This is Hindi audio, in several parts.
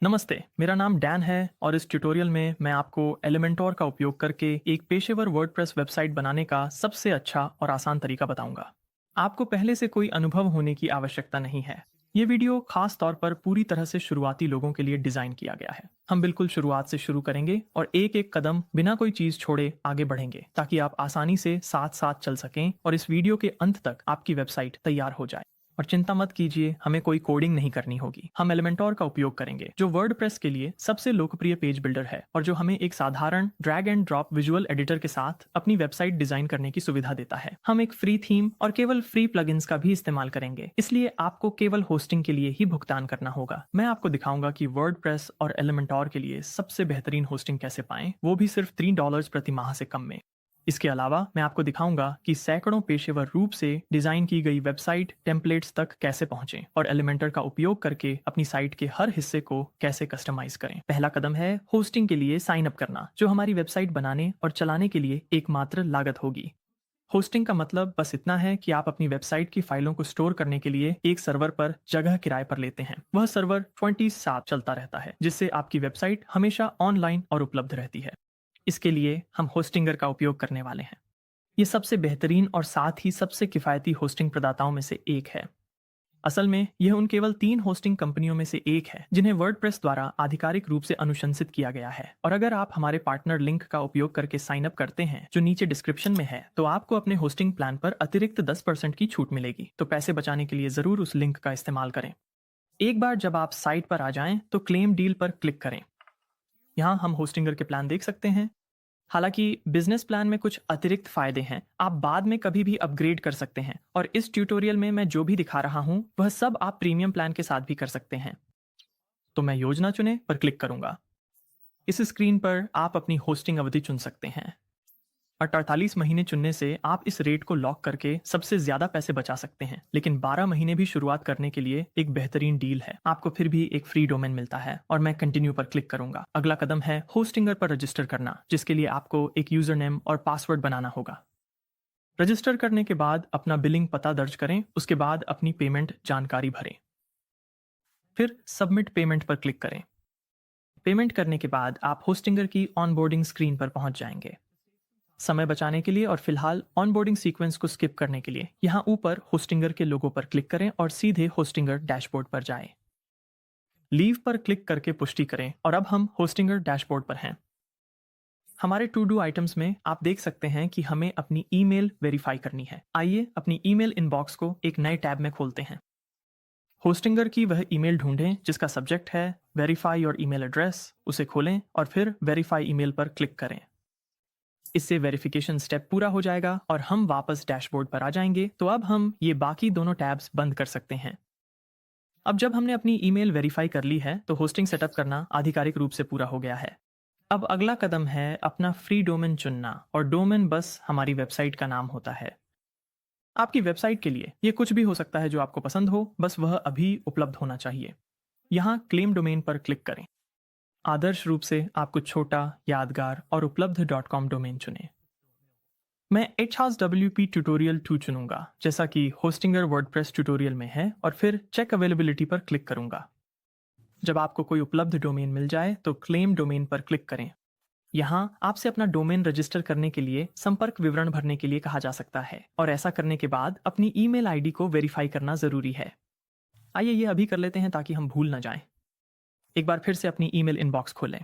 नमस्ते, मेरा नाम डैन है और इस ट्यूटोरियल में मैं आपको एलिमेंटोर का उपयोग करके एक पेशेवर वर्डप्रेस वेबसाइट बनाने का सबसे अच्छा और आसान तरीका बताऊंगा। आपको पहले से कोई अनुभव होने की आवश्यकता नहीं है। ये वीडियो खास तौर पर पूरी तरह से शुरुआती लोगों के लिए डिजाइन किया गया है। हम बिल्कुल शुरुआत से शुरू करेंगे और एक एक कदम बिना कोई चीज छोड़े आगे बढ़ेंगे ताकि आप आसानी से साथ साथ चल सकें और इस वीडियो के अंत तक आपकी वेबसाइट तैयार हो जाए। और चिंता मत कीजिए, हमें कोई कोडिंग नहीं करनी होगी। हम एलिमेंटोर का उपयोग करेंगे जो वर्डप्रेस के लिए सबसे लोकप्रिय पेज बिल्डर है और जो हमें एक साधारण drag and drop visual editor के साथ अपनी वेबसाइट डिजाइन करने की सुविधा देता है। हम एक फ्री थीम और केवल फ्री प्लगइन्स का भी इस्तेमाल करेंगे, इसलिए आपको केवल होस्टिंग के लिए ही भुगतान करना होगा। मैं आपको दिखाऊंगा कि वर्डप्रेस और एलिमेंटोर के लिए सबसे बेहतरीन होस्टिंग कैसे पाएं, वो भी सिर्फ $3 प्रति माह से कम में। इसके अलावा मैं आपको दिखाऊंगा कि सैकड़ों पेशेवर रूप से डिजाइन की गई वेबसाइट टेम्पलेट्स तक कैसे पहुंचें और एलिमेंटर का उपयोग करके अपनी साइट के हर हिस्से को कैसे कस्टमाइज करें। पहला कदम है होस्टिंग के लिए साइन अप करना, जो हमारी वेबसाइट बनाने और चलाने के लिए एकमात्र लागत होगी। होस्टिंग का मतलब बस इतना है कि आप अपनी वेबसाइट की फाइलों को स्टोर करने के लिए एक सर्वर पर जगह किराए पर लेते हैं। वह सर्वर 24/7 चलता रहता है, जिससे आपकी वेबसाइट हमेशा ऑनलाइन और उपलब्ध रहती है। इसके लिए हम होस्टिंगर का उपयोग करने वाले हैं। ये सबसे बेहतरीन और साथ ही सबसे किफ़ायती होस्टिंग प्रदाताओं में से एक है। असल में यह उन केवल 3 होस्टिंग कंपनियों में से एक है जिन्हें वर्डप्रेस द्वारा आधिकारिक रूप से अनुशंसित किया गया है। और अगर आप हमारे पार्टनर लिंक का उपयोग करके साइन अप करते हैं जो नीचे डिस्क्रिप्शन में है, तो आपको अपने होस्टिंग प्लान पर अतिरिक्त 10% की छूट मिलेगी। तो पैसे बचाने के लिए जरूर उस लिंक का इस्तेमाल करें। एक बार जब आप साइट पर आ जाएं तो क्लेम डील पर क्लिक करें। यहाँ हम होस्टिंगर के प्लान देख सकते हैं। हालांकि बिजनेस प्लान में कुछ अतिरिक्त फायदे हैं, आप बाद में कभी भी अपग्रेड कर सकते हैं और इस ट्यूटोरियल में मैं जो भी दिखा रहा हूं वह सब आप प्रीमियम प्लान के साथ भी कर सकते हैं। तो मैं योजना चुने पर क्लिक करूंगा। इस स्क्रीन पर आप अपनी होस्टिंग अवधि चुन सकते हैं और 48 महीने चुनने से आप इस रेट को लॉक करके सबसे ज्यादा पैसे बचा सकते हैं। लेकिन 12 महीने भी शुरुआत करने के लिए एक बेहतरीन डील है। आपको फिर भी एक फ्री डोमेन मिलता है और मैं कंटिन्यू पर क्लिक करूंगा। अगला कदम है होस्टिंगर पर रजिस्टर करना, जिसके लिए आपको एक यूजर नेम और पासवर्ड बनाना होगा। रजिस्टर करने के बाद अपना बिलिंग पता दर्ज करें, उसके बाद अपनी पेमेंट जानकारी भरें, फिर सबमिट पेमेंट पर क्लिक करें। पेमेंट करने के बाद आप होस्टिंगर की ऑनबोर्डिंग स्क्रीन पर पहुंच जाएंगे। समय बचाने के लिए और फिलहाल ऑनबोर्डिंग सीक्वेंस को स्किप करने के लिए यहाँ ऊपर होस्टिंगर के लोगो पर क्लिक करें और सीधे होस्टिंगर डैशबोर्ड पर जाएं। लीव पर क्लिक करके पुष्टि करें और अब हम होस्टिंगर डैशबोर्ड पर हैं। हमारे टू डू आइटम्स में आप देख सकते हैं कि हमें अपनी ईमेल वेरीफाई करनी है। आइए अपनी ईमेल इनबॉक्स को एक नए टैब में खोलते हैं। होस्टिंगर की वह ईमेल ढूंढें जिसका सब्जेक्ट है वेरीफाई योर ईमेल एड्रेस, उसे खोलें और फिर वेरीफाई ईमेल पर क्लिक करें। इससे वेरिफिकेशन स्टेप पूरा हो जाएगा और हम वापस डैशबोर्ड पर आ जाएंगे। तो अब हम ये बाकी दोनों टैब्स बंद कर सकते हैं। अब जब हमने अपनी ईमेल वेरीफाई कर ली है तो होस्टिंग सेटअप करना आधिकारिक रूप से पूरा हो गया है। अब अगला कदम है अपना फ्री डोमेन चुनना, और डोमेन बस हमारी वेबसाइट का नाम होता है। आपकी वेबसाइट के लिए ये कुछ भी हो सकता है जो आपको पसंद हो, बस वह अभी उपलब्ध होना चाहिए। यहाँ क्लेम डोमेन पर क्लिक करें। आदर्श रूप से आप कुछ छोटा, यादगार और उपलब्ध .com डोमेन चुनें। मैं HASWP ट्यूटोरियल 2 चुनूंगा, जैसा कि होस्टिंगर वर्डप्रेस ट्यूटोरियल में है, और फिर चेक अवेलेबिलिटी पर क्लिक करूंगा। जब आपको कोई उपलब्ध डोमेन मिल जाए तो क्लेम डोमेन पर क्लिक करें। यहाँ आपसे अपना डोमेन रजिस्टर करने के लिए संपर्क विवरण भरने के लिए कहा जा सकता है, और ऐसा करने के बाद अपनी ईमेल आईडी को वेरीफाई करना जरूरी है। आइए ये अभी कर लेते हैं ताकि हम भूल ना जाएं। एक बार फिर से अपनी ईमेल इनबॉक्स खोलें।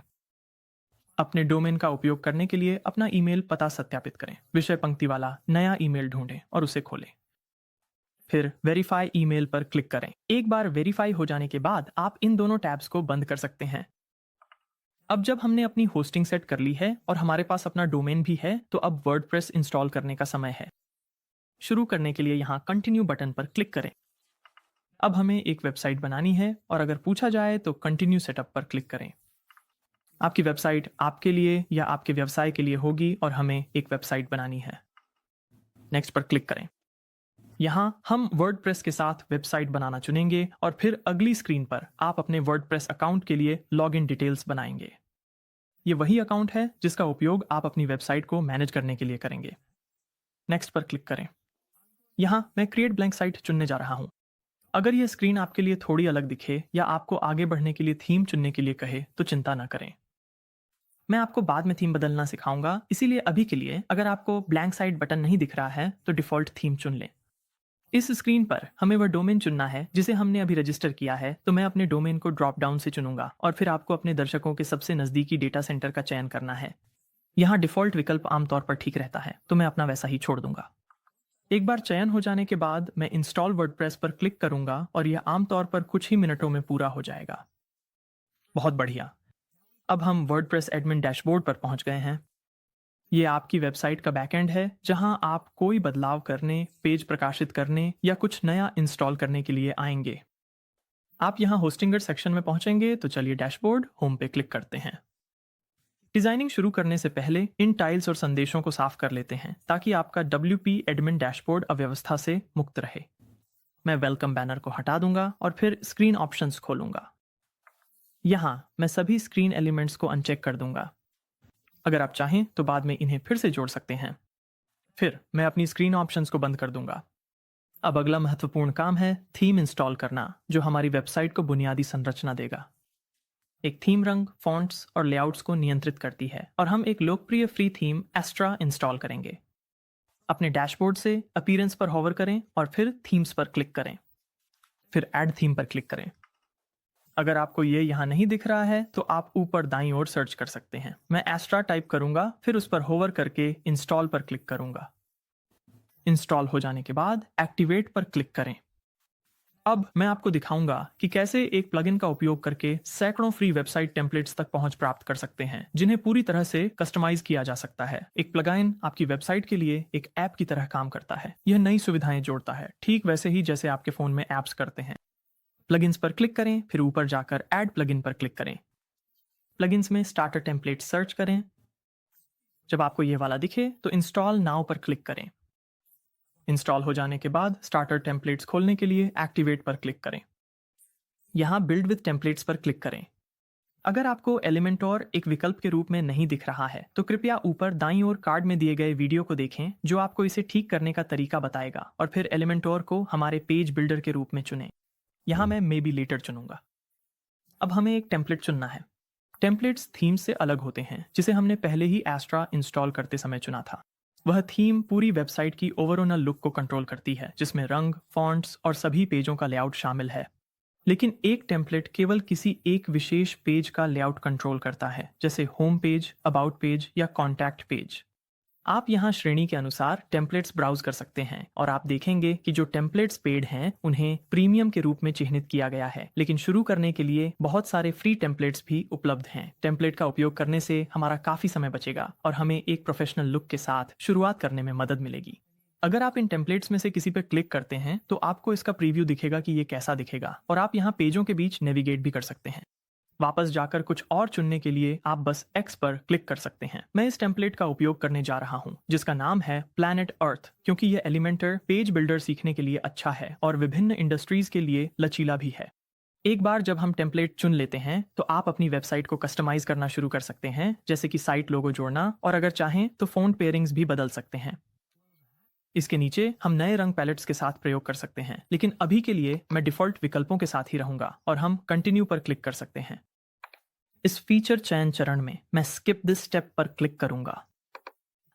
अपने डोमेन का उपयोग करने के लिए अपना ईमेल पता सत्यापित करें। विषय पंक्ति वाला नया ईमेल ढूंढें और उसे खोलें। फिर वेरीफाई ईमेल पर क्लिक करें। एक बार वेरीफाई हो जाने के बाद आप इन दोनों टैब्स को बंद कर सकते हैं। अब जब हमने अपनी होस्टिंग सेट कर ली है और हमारे पास अपना डोमेन भी है, तो अब वर्डप्रेस इंस्टॉल करने का समय है। शुरू करने के लिए यहाँ कंटिन्यू बटन पर क्लिक करें। अब हमें एक वेबसाइट बनानी है और अगर पूछा जाए तो कंटिन्यू सेटअप पर क्लिक करें। आपकी वेबसाइट आपके लिए या आपके व्यवसाय के लिए होगी और हमें एक वेबसाइट बनानी है। नेक्स्ट पर क्लिक करें। यहाँ हम वर्डप्रेस के साथ वेबसाइट बनाना चुनेंगे और फिर अगली स्क्रीन पर आप अपने वर्डप्रेस अकाउंट के लिए लॉगिन डिटेल्स बनाएंगे। ये वही अकाउंट है जिसका उपयोग आप अपनी वेबसाइट को मैनेज करने के लिए करेंगे। नेक्स्ट पर क्लिक करें। यहाँ मैं क्रिएट ब्लैंक साइट चुनने जा रहा हूँ। अगर यह स्क्रीन आपके लिए थोड़ी अलग दिखे या आपको आगे बढ़ने के लिए थीम चुनने के लिए कहे तो चिंता ना करें। मैं आपको बाद में थीम बदलना सिखाऊंगा, इसीलिए अभी के लिए अगर आपको ब्लैंक साइड बटन नहीं दिख रहा है तो डिफ़ॉल्ट थीम चुन लें। इस स्क्रीन पर हमें वह डोमेन चुनना है जिसे हमने अभी रजिस्टर किया है, तो मैं अपने डोमेन को ड्रॉप डाउन से चुनूंगा और फिर आपको अपने दर्शकों के सबसे नज़दीकी डेटा सेंटर का चयन करना है। यहाँ डिफ़ॉल्ट विकल्प आमतौर पर ठीक रहता है, तो मैं अपना वैसा ही छोड़ दूंगा। एक बार चयन हो जाने के बाद मैं इंस्टॉल वर्डप्रेस पर क्लिक करूंगा और यह आमतौर पर कुछ ही मिनटों में पूरा हो जाएगा। बहुत बढ़िया। अब हम वर्डप्रेस एडमिन डैशबोर्ड पर पहुंच गए हैं। ये आपकी वेबसाइट का बैकएंड है जहां आप कोई बदलाव करने, पेज प्रकाशित करने या कुछ नया इंस्टॉल करने के लिए आएंगे। आप यहां होस्टिंगर सेक्शन में पहुंचेंगे, तो चलिए डैशबोर्ड होम पे क्लिक करते हैं। डिजाइनिंग शुरू करने से पहले इन टाइल्स और संदेशों को साफ कर लेते हैं ताकि आपका WP एडमिन डैशबोर्ड अव्यवस्था से मुक्त रहे। मैं वेलकम बैनर को हटा दूंगा और फिर स्क्रीन ऑप्शंस खोलूंगा। यहाँ मैं सभी स्क्रीन एलिमेंट्स को अनचेक कर दूंगा। अगर आप चाहें तो बाद में इन्हें फिर से जोड़ सकते हैं। फिर मैं अपनी स्क्रीन ऑप्शंस को बंद कर दूंगा। अब अगला महत्वपूर्ण काम है थीम इंस्टॉल करना, जो हमारी वेबसाइट को बुनियादी संरचना देगा। एक थीम रंग, फॉन्ट्स और लेआउट्स को नियंत्रित करती है और हम एक लोकप्रिय फ्री थीम एस्ट्रा इंस्टॉल करेंगे। अपने डैशबोर्ड से अपीयरेंस पर होवर करें और फिर थीम्स पर क्लिक करें। फिर ऐड थीम पर क्लिक करें। अगर आपको ये यहाँ नहीं दिख रहा है तो आप ऊपर दाईं ओर सर्च कर सकते हैं। मैं एस्ट्रा टाइप करूंगा, फिर उस पर होवर करके इंस्टॉल पर क्लिक करूंगा। इंस्टॉल हो जाने के बाद एक्टिवेट पर क्लिक करें। अब मैं आपको दिखाऊंगा कि कैसे एक प्लगइन का उपयोग करके सैकड़ों फ्री वेबसाइट टेम्पलेट्स तक पहुंच प्राप्त कर सकते हैं, जिन्हें पूरी तरह से कस्टमाइज किया जा सकता है। एक प्लगइन आपकी वेबसाइट के लिए एक ऐप की तरह काम करता है। यह नई सुविधाएं जोड़ता है, ठीक वैसे ही जैसे आपके फोन में ऐप्स करते हैं। प्लगइन्स पर क्लिक करें, फिर ऊपर जाकर ऐड प्लगइन पर क्लिक करें। प्लगइन्स में स्टार्टर टेम्पलेट सर्च करें। जब आपको यह वाला दिखे तो इंस्टॉल नाउ पर क्लिक करें। इंस्टॉल हो जाने के बाद स्टार्टर टेम्पलेट्स खोलने के लिए एक्टिवेट पर क्लिक करें। यहाँ बिल्ड विद टेम्पलेट्स पर क्लिक करें। अगर आपको एलिमेंटोर एक विकल्प के रूप में नहीं दिख रहा है तो कृपया ऊपर दाईं ओर कार्ड में दिए गए वीडियो को देखें, जो आपको इसे ठीक करने का तरीका बताएगा, और फिर एलिमेंटोर को हमारे पेज बिल्डर के रूप में चुनें। यहाँ मैं मे बी लेटर चुनूंगा। अब हमें एक टेम्पलेट चुनना है। टेम्पलेट्स थीम से अलग होते हैं, जिसे हमने पहले ही एस्ट्रा इंस्टॉल करते समय चुना था। वह थीम पूरी वेबसाइट की ओवरऑल लुक को कंट्रोल करती है, जिसमें रंग, फॉन्ट्स और सभी पेजों का लेआउट शामिल है। लेकिन एक टेम्पलेट केवल किसी एक विशेष पेज का लेआउट कंट्रोल करता है, जैसे होम पेज, अबाउट पेज या कॉन्टैक्ट पेज। आप यहाँ श्रेणी के अनुसार टेम्पलेट्स ब्राउज कर सकते हैं और आप देखेंगे कि जो टेम्पलेट्स पेड हैं उन्हें प्रीमियम के रूप में चिह्नित किया गया है, लेकिन शुरू करने के लिए बहुत सारे फ्री टेम्पलेट्स भी उपलब्ध हैं। टेम्पलेट का उपयोग करने से हमारा काफी समय बचेगा और हमें एक प्रोफेशनल लुक के साथ शुरुआत करने में मदद मिलेगी। अगर आप इन टेम्पलेट्स में से किसी पर क्लिक करते हैं तो आपको इसका प्रीव्यू दिखेगा कि ये कैसा दिखेगा, और आप यहाँ पेजों के बीच नेविगेट भी कर सकते हैं। वापस जाकर कुछ और चुनने के लिए आप बस X पर क्लिक कर सकते हैं। मैं इस टेम्पलेट का उपयोग करने जा रहा हूं, जिसका नाम है प्लैनेट अर्थ, क्योंकि यह एलिमेंटर पेज बिल्डर सीखने के लिए अच्छा है और विभिन्न इंडस्ट्रीज के लिए लचीला भी है। एक बार जब हम टेम्पलेट चुन लेते हैं तो आप अपनी वेबसाइट को कस्टमाइज करना शुरू कर सकते हैं, जैसे कि साइट लोगो जोड़ना, और अगर चाहें तो फ़ॉन्ट पेयरिंग्स भी बदल सकते हैं। इसके नीचे हम नए रंग पैलेट्स के साथ प्रयोग कर सकते हैं, लेकिन अभी के लिए मैं डिफ़ॉल्ट विकल्पों के साथ ही रहूंगा और हम कंटिन्यू पर क्लिक कर सकते हैं। इस फीचर चयन चरण में मैं स्किप दिस स्टेप पर क्लिक करूंगा।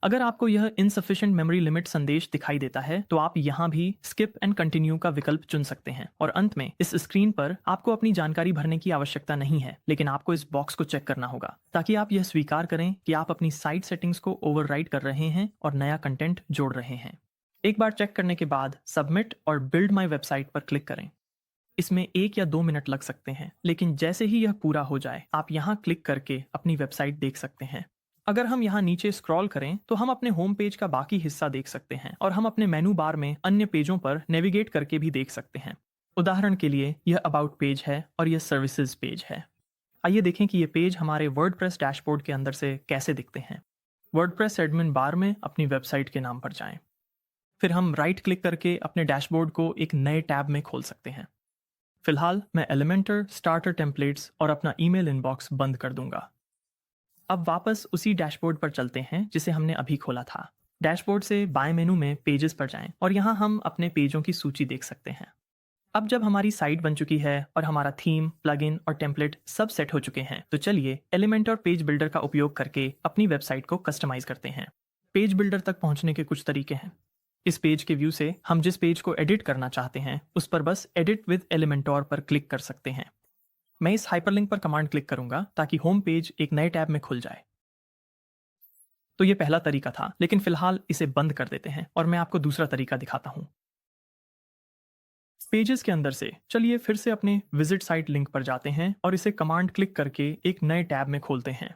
अगर आपको यह इनसफिशिएंट मेमोरी लिमिट संदेश दिखाई देता है तो आप यहाँ भी स्किप एंड कंटिन्यू का विकल्प चुन सकते हैं। और अंत में इस स्क्रीन पर आपको अपनी जानकारी भरने की आवश्यकता नहीं है, लेकिन आपको इस बॉक्स को चेक करना होगा ताकि आप यह स्वीकार करें कि आप अपनी साइट सेटिंग्स को ओवरराइट कर रहे हैं और नया कंटेंट जोड़ रहे हैं। एक बार चेक करने के बाद सबमिट और बिल्ड माई वेबसाइट पर क्लिक करें। इसमें 1 या 2 मिनट लग सकते हैं, लेकिन जैसे ही यह पूरा हो जाए आप यहाँ क्लिक करके अपनी वेबसाइट देख सकते हैं। अगर हम यहाँ नीचे स्क्रॉल करें तो हम अपने होम पेज का बाकी हिस्सा देख सकते हैं और हम अपने मेनू बार में अन्य पेजों पर नेविगेट करके भी देख सकते हैं। उदाहरण के लिए यह अबाउट पेज है और यह सर्विसेज पेज है। आइए देखें कि ये पेज हमारे वर्डप्रेस डैशबोर्ड के अंदर से कैसे दिखते हैं। वर्डप्रेस एडमिन बार में अपनी वेबसाइट के नाम पर जाएं। फिर हम राइट क्लिक करके अपने डैशबोर्ड को एक नए टैब में खोल सकते हैं। फिलहाल मैं एलिमेंटर, स्टार्टर टेम्पलेट्स और अपना ईमेल इनबॉक्स बंद कर दूंगा। अब वापस उसी डैशबोर्ड पर चलते हैं जिसे हमने अभी खोला था। डैशबोर्ड से बाएं मेनू में पेजेस पर जाएं और यहाँ हम अपने पेजों की सूची देख सकते हैं। अब जब हमारी साइट बन चुकी है और हमारा थीम, प्लगइन और टेम्पलेट सब सेट हो चुके हैं, तो चलिए एलिमेंट और पेज बिल्डर का उपयोग करके अपनी वेबसाइट को कस्टमाइज करते हैं। पेज बिल्डर तक पहुंचने के कुछ तरीके हैं। इस पेज के व्यू से हम जिस पेज को एडिट करना चाहते हैं उस पर बस एडिट विद एलिमेंटोर पर क्लिक कर सकते हैं। मैं इस हाइपरलिंक पर कमांड क्लिक करूंगा ताकि होम पेज एक नए टैब में खुल जाए। तो ये पहला तरीका था, लेकिन फिलहाल इसे बंद कर देते हैं और मैं आपको दूसरा तरीका दिखाता हूं। पेजेस के अंदर से चलिए फिर से अपने विजिट साइट लिंक पर जाते हैं और इसे कमांड क्लिक करके एक नए टैब में खोलते हैं।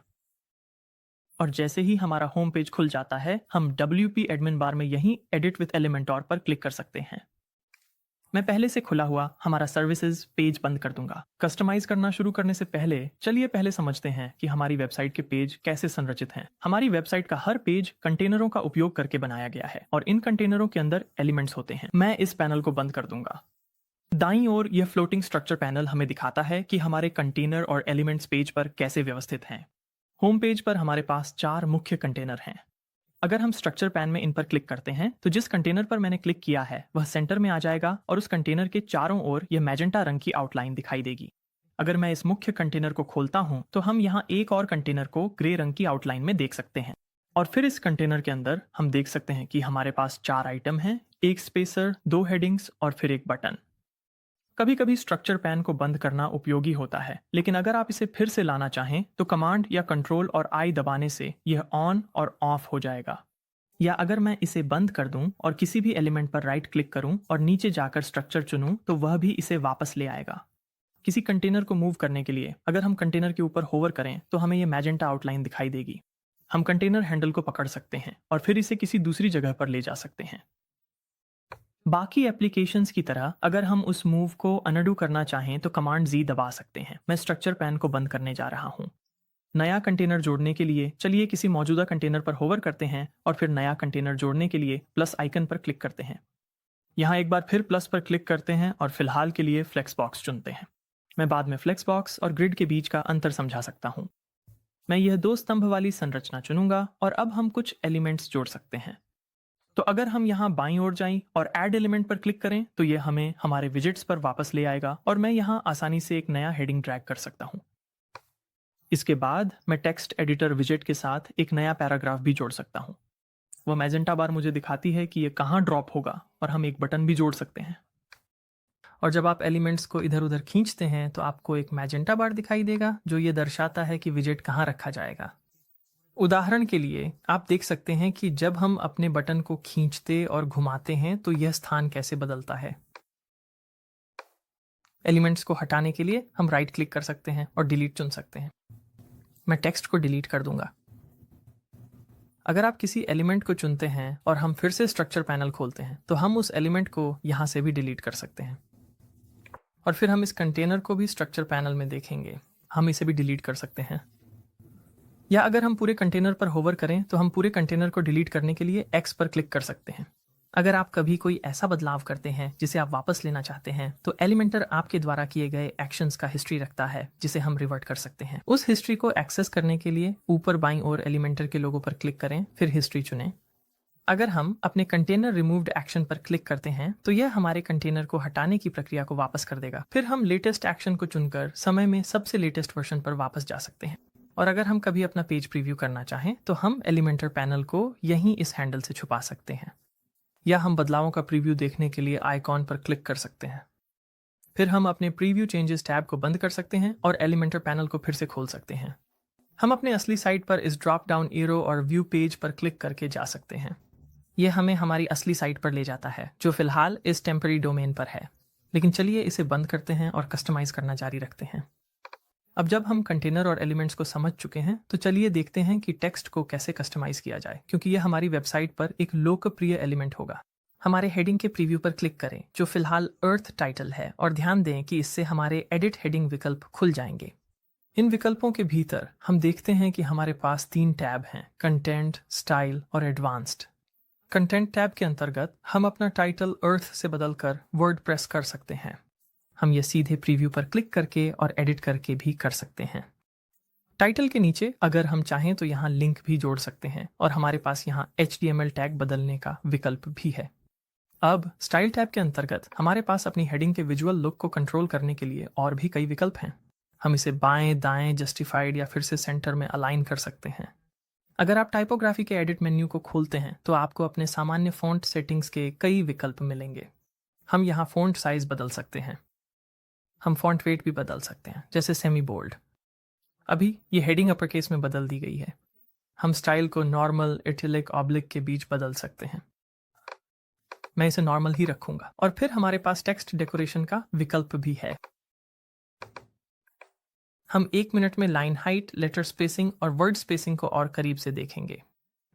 और जैसे ही हमारा होम पेज खुल जाता है, हम WP एडमिन बार में यहीं एडिट विद एलिमेंटोर पर क्लिक कर सकते हैं। मैं पहले से खुला हुआ हमारा सर्विसेज पेज बंद कर दूंगा। कस्टमाइज करना शुरू करने से पहले चलिए पहले समझते हैं कि हमारी वेबसाइट के पेज कैसे संरचित हैं। हमारी वेबसाइट का हर पेज कंटेनरों का उपयोग करके बनाया गया है और इन कंटेनरों के अंदर एलिमेंट्स होते हैं। मैं इस पैनल को बंद कर दूंगा। दाईं ओर यह फ्लोटिंग स्ट्रक्चर पैनल हमें दिखाता है कि हमारे कंटेनर और एलिमेंट्स पेज पर कैसे व्यवस्थित हैं। होम पेज पर हमारे पास 4 मुख्य कंटेनर हैं। अगर हम स्ट्रक्चर पैन में इन पर क्लिक करते हैं तो जिस कंटेनर पर मैंने क्लिक किया है वह सेंटर में आ जाएगा और उस कंटेनर के चारों ओर यह मैजेंटा रंग की आउटलाइन दिखाई देगी। अगर मैं इस मुख्य कंटेनर को खोलता हूं तो हम यहाँ एक और कंटेनर को ग्रे रंग की आउटलाइन में देख सकते हैं। और फिर इस कंटेनर के अंदर हम देख सकते हैं कि हमारे पास 4 आइटम हैं, एक स्पेसर, 2 हेडिंग्स और फिर एक बटन। कभी कभी स्ट्रक्चर पैन को बंद करना उपयोगी होता है, लेकिन अगर आप इसे फिर से लाना चाहें तो कमांड या कंट्रोल और आई दबाने से यह ऑन और ऑफ हो जाएगा। या अगर मैं इसे बंद कर दूं और किसी भी एलिमेंट पर राइट क्लिक करूं और नीचे जाकर स्ट्रक्चर चुनूं तो वह भी इसे वापस ले आएगा। किसी कंटेनर को मूव करने के लिए अगर हम कंटेनर के ऊपर होवर करें तो हमें यह मैजेंटा आउटलाइन दिखाई देगी। हम कंटेनर हैंडल को पकड़ सकते हैं और फिर इसे किसी दूसरी जगह पर ले जा सकते हैं। बाकी एप्लीकेशंस की तरह अगर हम उस मूव को अनडू करना चाहें तो कमांड Z दबा सकते हैं। मैं स्ट्रक्चर पैन को बंद करने जा रहा हूं। नया कंटेनर जोड़ने के लिए चलिए किसी मौजूदा कंटेनर पर होवर करते हैं और फिर नया कंटेनर जोड़ने के लिए प्लस आइकन पर क्लिक करते हैं। यहाँ एक बार फिर प्लस पर क्लिक करते हैं और फिलहाल के लिए फ्लेक्स बॉक्स चुनते हैं। मैं बाद में फ्लेक्स बॉक्स और ग्रिड के बीच का अंतर समझा सकता हूँ। मैं यह 2 स्तंभ वाली संरचना चुनूंगा और अब हम कुछ एलिमेंट्स जोड़ सकते हैं। तो अगर हम यहाँ बाईं ओर जाएं और ऐड एलिमेंट पर क्लिक करें तो यह हमें हमारे विजिट्स पर वापस ले आएगा और मैं यहाँ आसानी से एक नया हेडिंग ड्रैग कर सकता हूँ। इसके बाद मैं टेक्स्ट एडिटर विजेट के साथ एक नया पैराग्राफ भी जोड़ सकता हूँ। वह मैजेंटा बार मुझे दिखाती है कि यह कहाँ ड्रॉप होगा और हम एक बटन भी जोड़ सकते हैं। और जब आप एलिमेंट्स को इधर उधर खींचते हैं तो आपको एक मैजेंटा बार दिखाई देगा जो ये दर्शाता है कि विजेट कहाँ रखा जाएगा। उदाहरण के लिए आप देख सकते हैं कि जब हम अपने बटन को खींचते और घुमाते हैं तो यह स्थान कैसे बदलता है। एलिमेंट्स को हटाने के लिए हम राइट क्लिक कर सकते हैं और डिलीट चुन सकते हैं। मैं टेक्स्ट को डिलीट कर दूंगा। अगर आप किसी एलिमेंट को चुनते हैं और हम फिर से स्ट्रक्चर पैनल खोलते हैं तो हम उस एलिमेंट को यहाँ से भी डिलीट कर सकते हैं। और फिर हम इस कंटेनर को भी स्ट्रक्चर पैनल में देखेंगे, हम इसे भी डिलीट कर सकते हैं। या अगर हम पूरे कंटेनर पर होवर करें तो हम पूरे कंटेनर को डिलीट करने के लिए X पर क्लिक कर सकते हैं। अगर आप कभी कोई ऐसा बदलाव करते हैं जिसे आप वापस लेना चाहते हैं तो एलिमेंटर आपके द्वारा किए गए एक्शंस का हिस्ट्री रखता है जिसे हम रिवर्ट कर सकते हैं। उस हिस्ट्री को एक्सेस करने के लिए ऊपर बाईं ओर एलिमेंटर के लोगो पर क्लिक करें, फिर हिस्ट्री चुनें। अगर हम अपने कंटेनर रिमूव्ड एक्शन पर क्लिक करते हैं तो यह हमारे कंटेनर को हटाने की प्रक्रिया को वापस कर देगा। फिर हम लेटेस्ट एक्शन को चुनकर समय में सबसे लेटेस्ट वर्जन पर वापस जा सकते हैं। और अगर हम कभी अपना पेज प्रीव्यू करना चाहें तो हम एलिमेंटर पैनल को यहीं इस हैंडल से छुपा सकते हैं। या हम बदलावों का प्रीव्यू देखने के लिए आइकॉन पर क्लिक कर सकते हैं। फिर हम अपने प्रीव्यू चेंजेस टैब को बंद कर सकते हैं और एलिमेंटर पैनल को फिर से खोल सकते हैं। हम अपने असली साइट पर इस ड्रॉप डाउन एरो और व्यू पेज पर क्लिक करके जा सकते हैं। यह हमें हमारी असली साइट पर ले जाता है जो फिलहाल इस टेम्पररी डोमेन पर है। लेकिन चलिए इसे बंद करते हैं और कस्टमाइज करना जारी रखते हैं। अब जब हम कंटेनर और एलिमेंट्स को समझ चुके हैं तो चलिए देखते हैं कि टेक्स्ट को कैसे कस्टमाइज किया जाए, क्योंकि यह हमारी वेबसाइट पर एक लोकप्रिय एलिमेंट होगा। हमारे हेडिंग के प्रीव्यू पर क्लिक करें जो फिलहाल अर्थ टाइटल है और ध्यान दें कि इससे हमारे एडिट हेडिंग विकल्प खुल जाएंगे। इन विकल्पों के भीतर हम देखते हैं कि हमारे पास 3 टैब हैं, कंटेंट, स्टाइल और एडवांस्ड। कंटेंट टैब के अंतर्गत हम अपना टाइटल अर्थ से बदलकर वर्डप्रेस कर सकते हैं। हम यह सीधे प्रीव्यू पर क्लिक करके और एडिट करके भी कर सकते हैं। टाइटल के नीचे अगर हम चाहें तो यहाँ लिंक भी जोड़ सकते हैं और हमारे पास यहाँ HTML टैग बदलने का विकल्प भी है। अब स्टाइल टैब के अंतर्गत हमारे पास अपनी हेडिंग के विजुअल लुक को कंट्रोल करने के लिए और भी कई विकल्प हैं। हम इसे बाएं, दाएं, जस्टिफाइड या फिर से सेंटर में अलाइन कर सकते हैं। अगर आप टाइपोग्राफी के एडिट मेन्यू को खोलते हैं तो आपको अपने सामान्य फ़ॉन्ट सेटिंग्स के कई विकल्प मिलेंगे। हम यहाँ फ़ॉन्ट साइज बदल सकते हैं। हम फ़ॉन्ट वेट भी बदल सकते हैं, जैसे सेमी बोल्ड। अभी ये हेडिंग अपर केस में बदल दी गई है। हम स्टाइल को नॉर्मल, इटैलिक, ऑब्लिक के बीच बदल सकते हैं। मैं इसे नॉर्मल ही रखूंगा। और फिर हमारे पास टेक्स्ट डेकोरेशन का विकल्प भी है। हम 1 मिनट में लाइन हाइट, लेटर स्पेसिंग और वर्ड स्पेसिंग को और करीब से देखेंगे।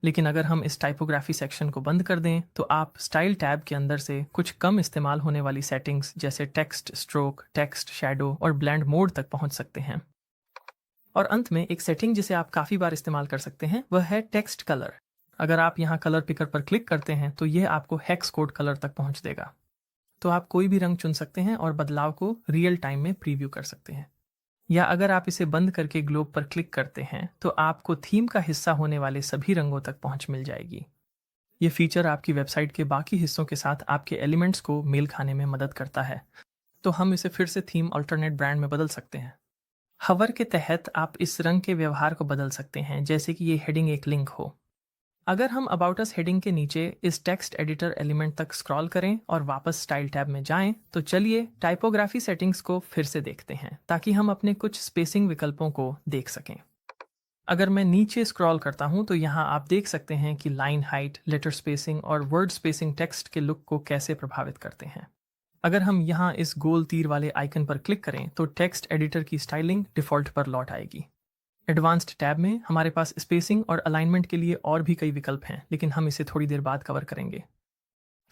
लेकिन अगर हम इस टाइपोग्राफी सेक्शन को बंद कर दें तो आप स्टाइल टैब के अंदर से कुछ कम इस्तेमाल होने वाली सेटिंग्स जैसे टेक्स्ट स्ट्रोक, टेक्स्ट शैडो और ब्लेंड मोड तक पहुंच सकते हैं। और अंत में एक सेटिंग जिसे आप काफ़ी बार इस्तेमाल कर सकते हैं वह है टेक्स्ट कलर। अगर आप यहाँ कलर पिकर पर क्लिक करते हैं तो यह आपको हेक्स कोड कलर तक पहुंच देगा। तो आप कोई भी रंग चुन सकते हैं और बदलाव को रियल टाइम में प्रीव्यू कर सकते हैं। या अगर आप इसे बंद करके ग्लोब पर क्लिक करते हैं तो आपको थीम का हिस्सा होने वाले सभी रंगों तक पहुंच मिल जाएगी। ये फीचर आपकी वेबसाइट के बाकी हिस्सों के साथ आपके एलिमेंट्स को मेल खाने में मदद करता है। तो हम इसे फिर से थीम अल्टरनेट ब्रांड में बदल सकते हैं। हवर के तहत आप इस रंग के व्यवहार को बदल सकते हैं, जैसे कि ये हेडिंग एक लिंक हो। अगर हम अबाउट अस हेडिंग के नीचे इस टेक्स्ट एडिटर एलिमेंट तक स्क्रॉल करें और वापस स्टाइल टैब में जाएं, तो चलिए टाइपोग्राफी सेटिंग्स को फिर से देखते हैं ताकि हम अपने कुछ स्पेसिंग विकल्पों को देख सकें। अगर मैं नीचे स्क्रॉल करता हूं तो यहाँ आप देख सकते हैं कि लाइन हाइट, लेटर स्पेसिंग और वर्ड स्पेसिंग टेक्स्ट के लुक को कैसे प्रभावित करते हैं। अगर हम यहाँ इस गोल तीर वाले आइकन पर क्लिक करें तो टेक्स्ट एडिटर की स्टाइलिंग डिफ़ॉल्ट पर लौट आएगी। एडवांस्ड टैब में हमारे पास स्पेसिंग और अलाइनमेंट के लिए और भी कई विकल्प हैं, लेकिन हम इसे थोड़ी देर बाद कवर करेंगे।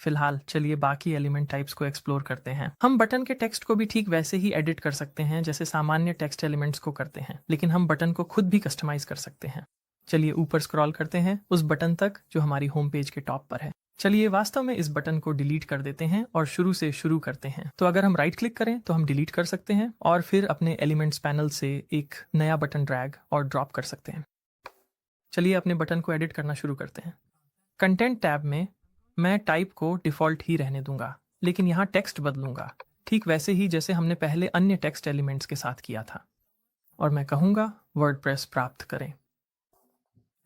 फिलहाल चलिए बाकी एलिमेंट टाइप्स को एक्सप्लोर करते हैं। हम बटन के टेक्स्ट को भी ठीक वैसे ही एडिट कर सकते हैं जैसे सामान्य टेक्स्ट एलिमेंट्स को करते हैं, लेकिन हम बटन को खुद भी कस्टमाइज कर सकते हैं। चलिए ऊपर स्क्रॉल करते हैं उस बटन तक जो हमारी होम पेज के टॉप पर है। चलिए वास्तव में इस बटन को डिलीट कर देते हैं और शुरू से शुरू करते हैं। तो अगर हम राइट क्लिक करें तो हम डिलीट कर सकते हैं और फिर अपने एलिमेंट्स पैनल से एक नया बटन ड्रैग और ड्रॉप कर सकते हैं। चलिए अपने बटन को एडिट करना शुरू करते हैं। कंटेंट टैब में मैं टाइप को डिफ़ॉल्ट ही रहने दूंगा, लेकिन यहाँ टेक्स्ट बदलूंगा, ठीक वैसे ही जैसे हमने पहले अन्य टेक्स्ट एलिमेंट्स के साथ किया था। और मैं कहूँगा वर्डप्रेस प्राप्त करें।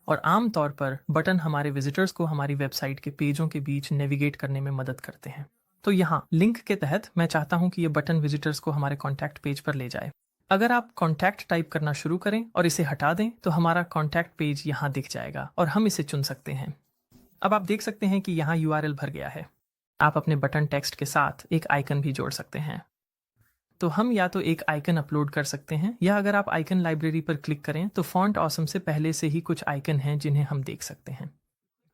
और आम तौर पर बटन हमारे विजिटर्स को हमारी वेबसाइट के पेजों के बीच नेविगेट करने में मदद करते हैं। तो यहाँ लिंक के तहत मैं चाहता हूँ कि ये बटन विजिटर्स को हमारे कॉन्टैक्ट पेज पर ले जाए। अगर आप कॉन्टैक्ट टाइप करना शुरू करें और इसे हटा दें तो हमारा कॉन्टैक्ट पेज यहाँ दिख जाएगा और हम इसे चुन सकते हैं। अब आप देख सकते हैं कि यहाँ URL भर गया है। आप अपने बटन टेक्स्ट के साथ एक आइकन भी जोड़ सकते हैं। तो हम या तो एक आइकन अपलोड कर सकते हैं, या अगर आप आइकन लाइब्रेरी पर क्लिक करें तो फॉन्ट ऑसम से पहले से ही कुछ आइकन हैं जिन्हें हम देख सकते हैं।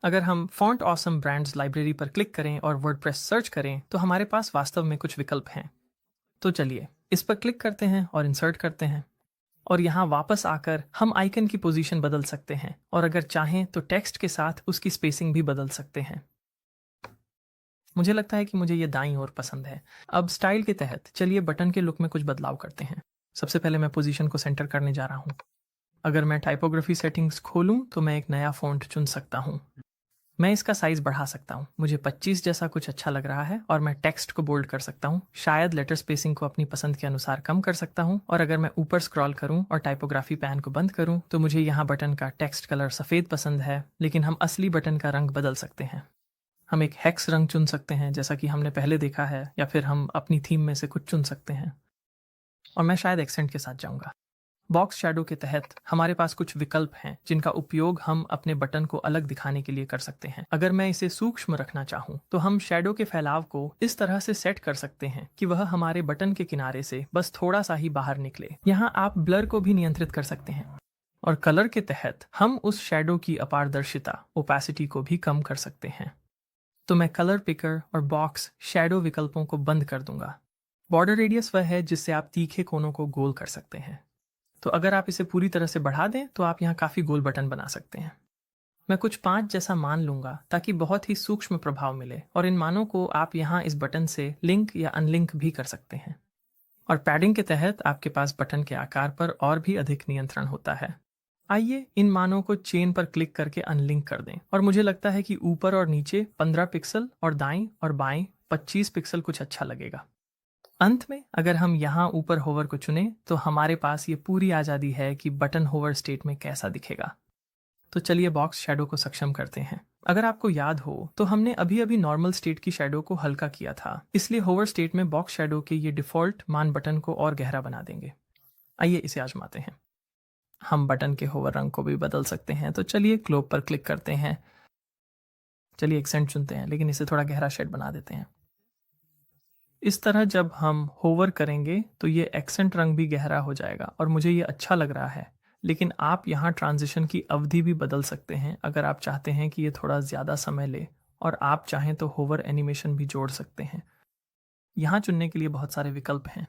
अगर हम फॉन्ट ऑसम ब्रांड्स लाइब्रेरी पर क्लिक करें और वर्डप्रेस सर्च करें तो हमारे पास वास्तव में कुछ विकल्प हैं। तो चलिए इस पर क्लिक करते हैं और इंसर्ट करते हैं। और यहाँ वापस आकर हम आइकन की पोजीशन बदल सकते हैं और अगर चाहें तो टेक्स्ट के साथ उसकी स्पेसिंग भी बदल सकते हैं। मुझे लगता है कि मुझे ये दाईं ओर पसंद है। अब स्टाइल के तहत चलिए बटन के लुक में कुछ बदलाव करते हैं। सबसे पहले मैं पोजीशन को सेंटर करने जा रहा हूँ। अगर मैं टाइपोग्राफी सेटिंग्स खोलूँ तो मैं एक नया फ़ॉन्ट चुन सकता हूँ। मैं इसका साइज़ बढ़ा सकता हूँ। मुझे 25 जैसा कुछ अच्छा लग रहा है और मैं टेक्स्ट को बोल्ड कर सकता हूँ। शायद लेटर स्पेसिंग को अपनी पसंद के अनुसार कम कर सकता हूँ। और अगर मैं ऊपर स्क्रॉल करूँ और टाइपोग्राफी पैन को बंद करूँ तो मुझे यहाँ बटन का टेक्स्ट कलर सफ़ेद पसंद है, लेकिन हम असली बटन का रंग बदल सकते हैं। हम एक हेक्स रंग चुन सकते हैं जैसा कि हमने पहले देखा है, या फिर हम अपनी थीम में से कुछ चुन सकते हैं। और मैं शायद एक्सेंट के साथ जाऊंगा। बॉक्स शैडो के तहत हमारे पास कुछ विकल्प हैं जिनका उपयोग हम अपने बटन को अलग दिखाने के लिए कर सकते हैं। अगर मैं इसे सूक्ष्म रखना चाहूँ तो हम शैडो के फैलाव को इस तरह से सेट कर सकते हैं कि वह हमारे बटन के किनारे से बस थोड़ा सा ही बाहर निकले। यहाँ आप ब्लर को भी नियंत्रित कर सकते हैं। और कलर के तहत हम उस शैडो की अपारदर्शिता, ओपेसिटी को भी कम कर सकते हैं। तो मैं कलर पिकर और बॉक्स शैडो विकल्पों को बंद कर दूंगा। बॉर्डर रेडियस वह है जिससे आप तीखे कोनों को गोल कर सकते हैं। तो अगर आप इसे पूरी तरह से बढ़ा दें तो आप यहाँ काफ़ी गोल बटन बना सकते हैं। मैं कुछ 5 जैसा मान लूँगा ताकि बहुत ही सूक्ष्म प्रभाव मिले, और इन मानों को आप यहाँ इस बटन से लिंक या अनलिंक भी कर सकते हैं। और पैडिंग के तहत आपके पास बटन के आकार पर और भी अधिक नियंत्रण होता है। आइए इन मानों को चेन पर क्लिक करके अनलिंक कर दें और मुझे लगता है कि ऊपर और नीचे 15 पिक्सल और दाईं और बाएं 25 पिक्सल कुछ अच्छा लगेगा। अंत में अगर हम यहाँ ऊपर होवर को चुनें तो हमारे पास ये पूरी आज़ादी है कि बटन होवर स्टेट में कैसा दिखेगा। तो चलिए बॉक्स शैडो को सक्षम करते हैं। अगर आपको याद हो तो हमने अभी अभी नॉर्मल स्टेट की शैडो को हल्का किया था, इसलिए होवर स्टेट में बॉक्स शैडो के ये डिफ़ॉल्ट मान बटन को और गहरा बना देंगे। आइए इसे आजमाते हैं। हम बटन के होवर रंग को भी बदल सकते हैं, तो चलिए ग्लोब पर क्लिक करते हैं। चलिए एक्सेंट चुनते हैं, लेकिन इसे थोड़ा गहरा शेड बना देते हैं। इस तरह जब हम होवर करेंगे तो ये एक्सेंट रंग भी गहरा हो जाएगा और मुझे ये अच्छा लग रहा है। लेकिन आप यहाँ ट्रांजिशन की अवधि भी बदल सकते हैं अगर आप चाहते हैं कि ये थोड़ा ज़्यादा समय ले, और आप चाहें तो होवर एनिमेशन भी जोड़ सकते हैं। यहाँ चुनने के लिए बहुत सारे विकल्प हैं।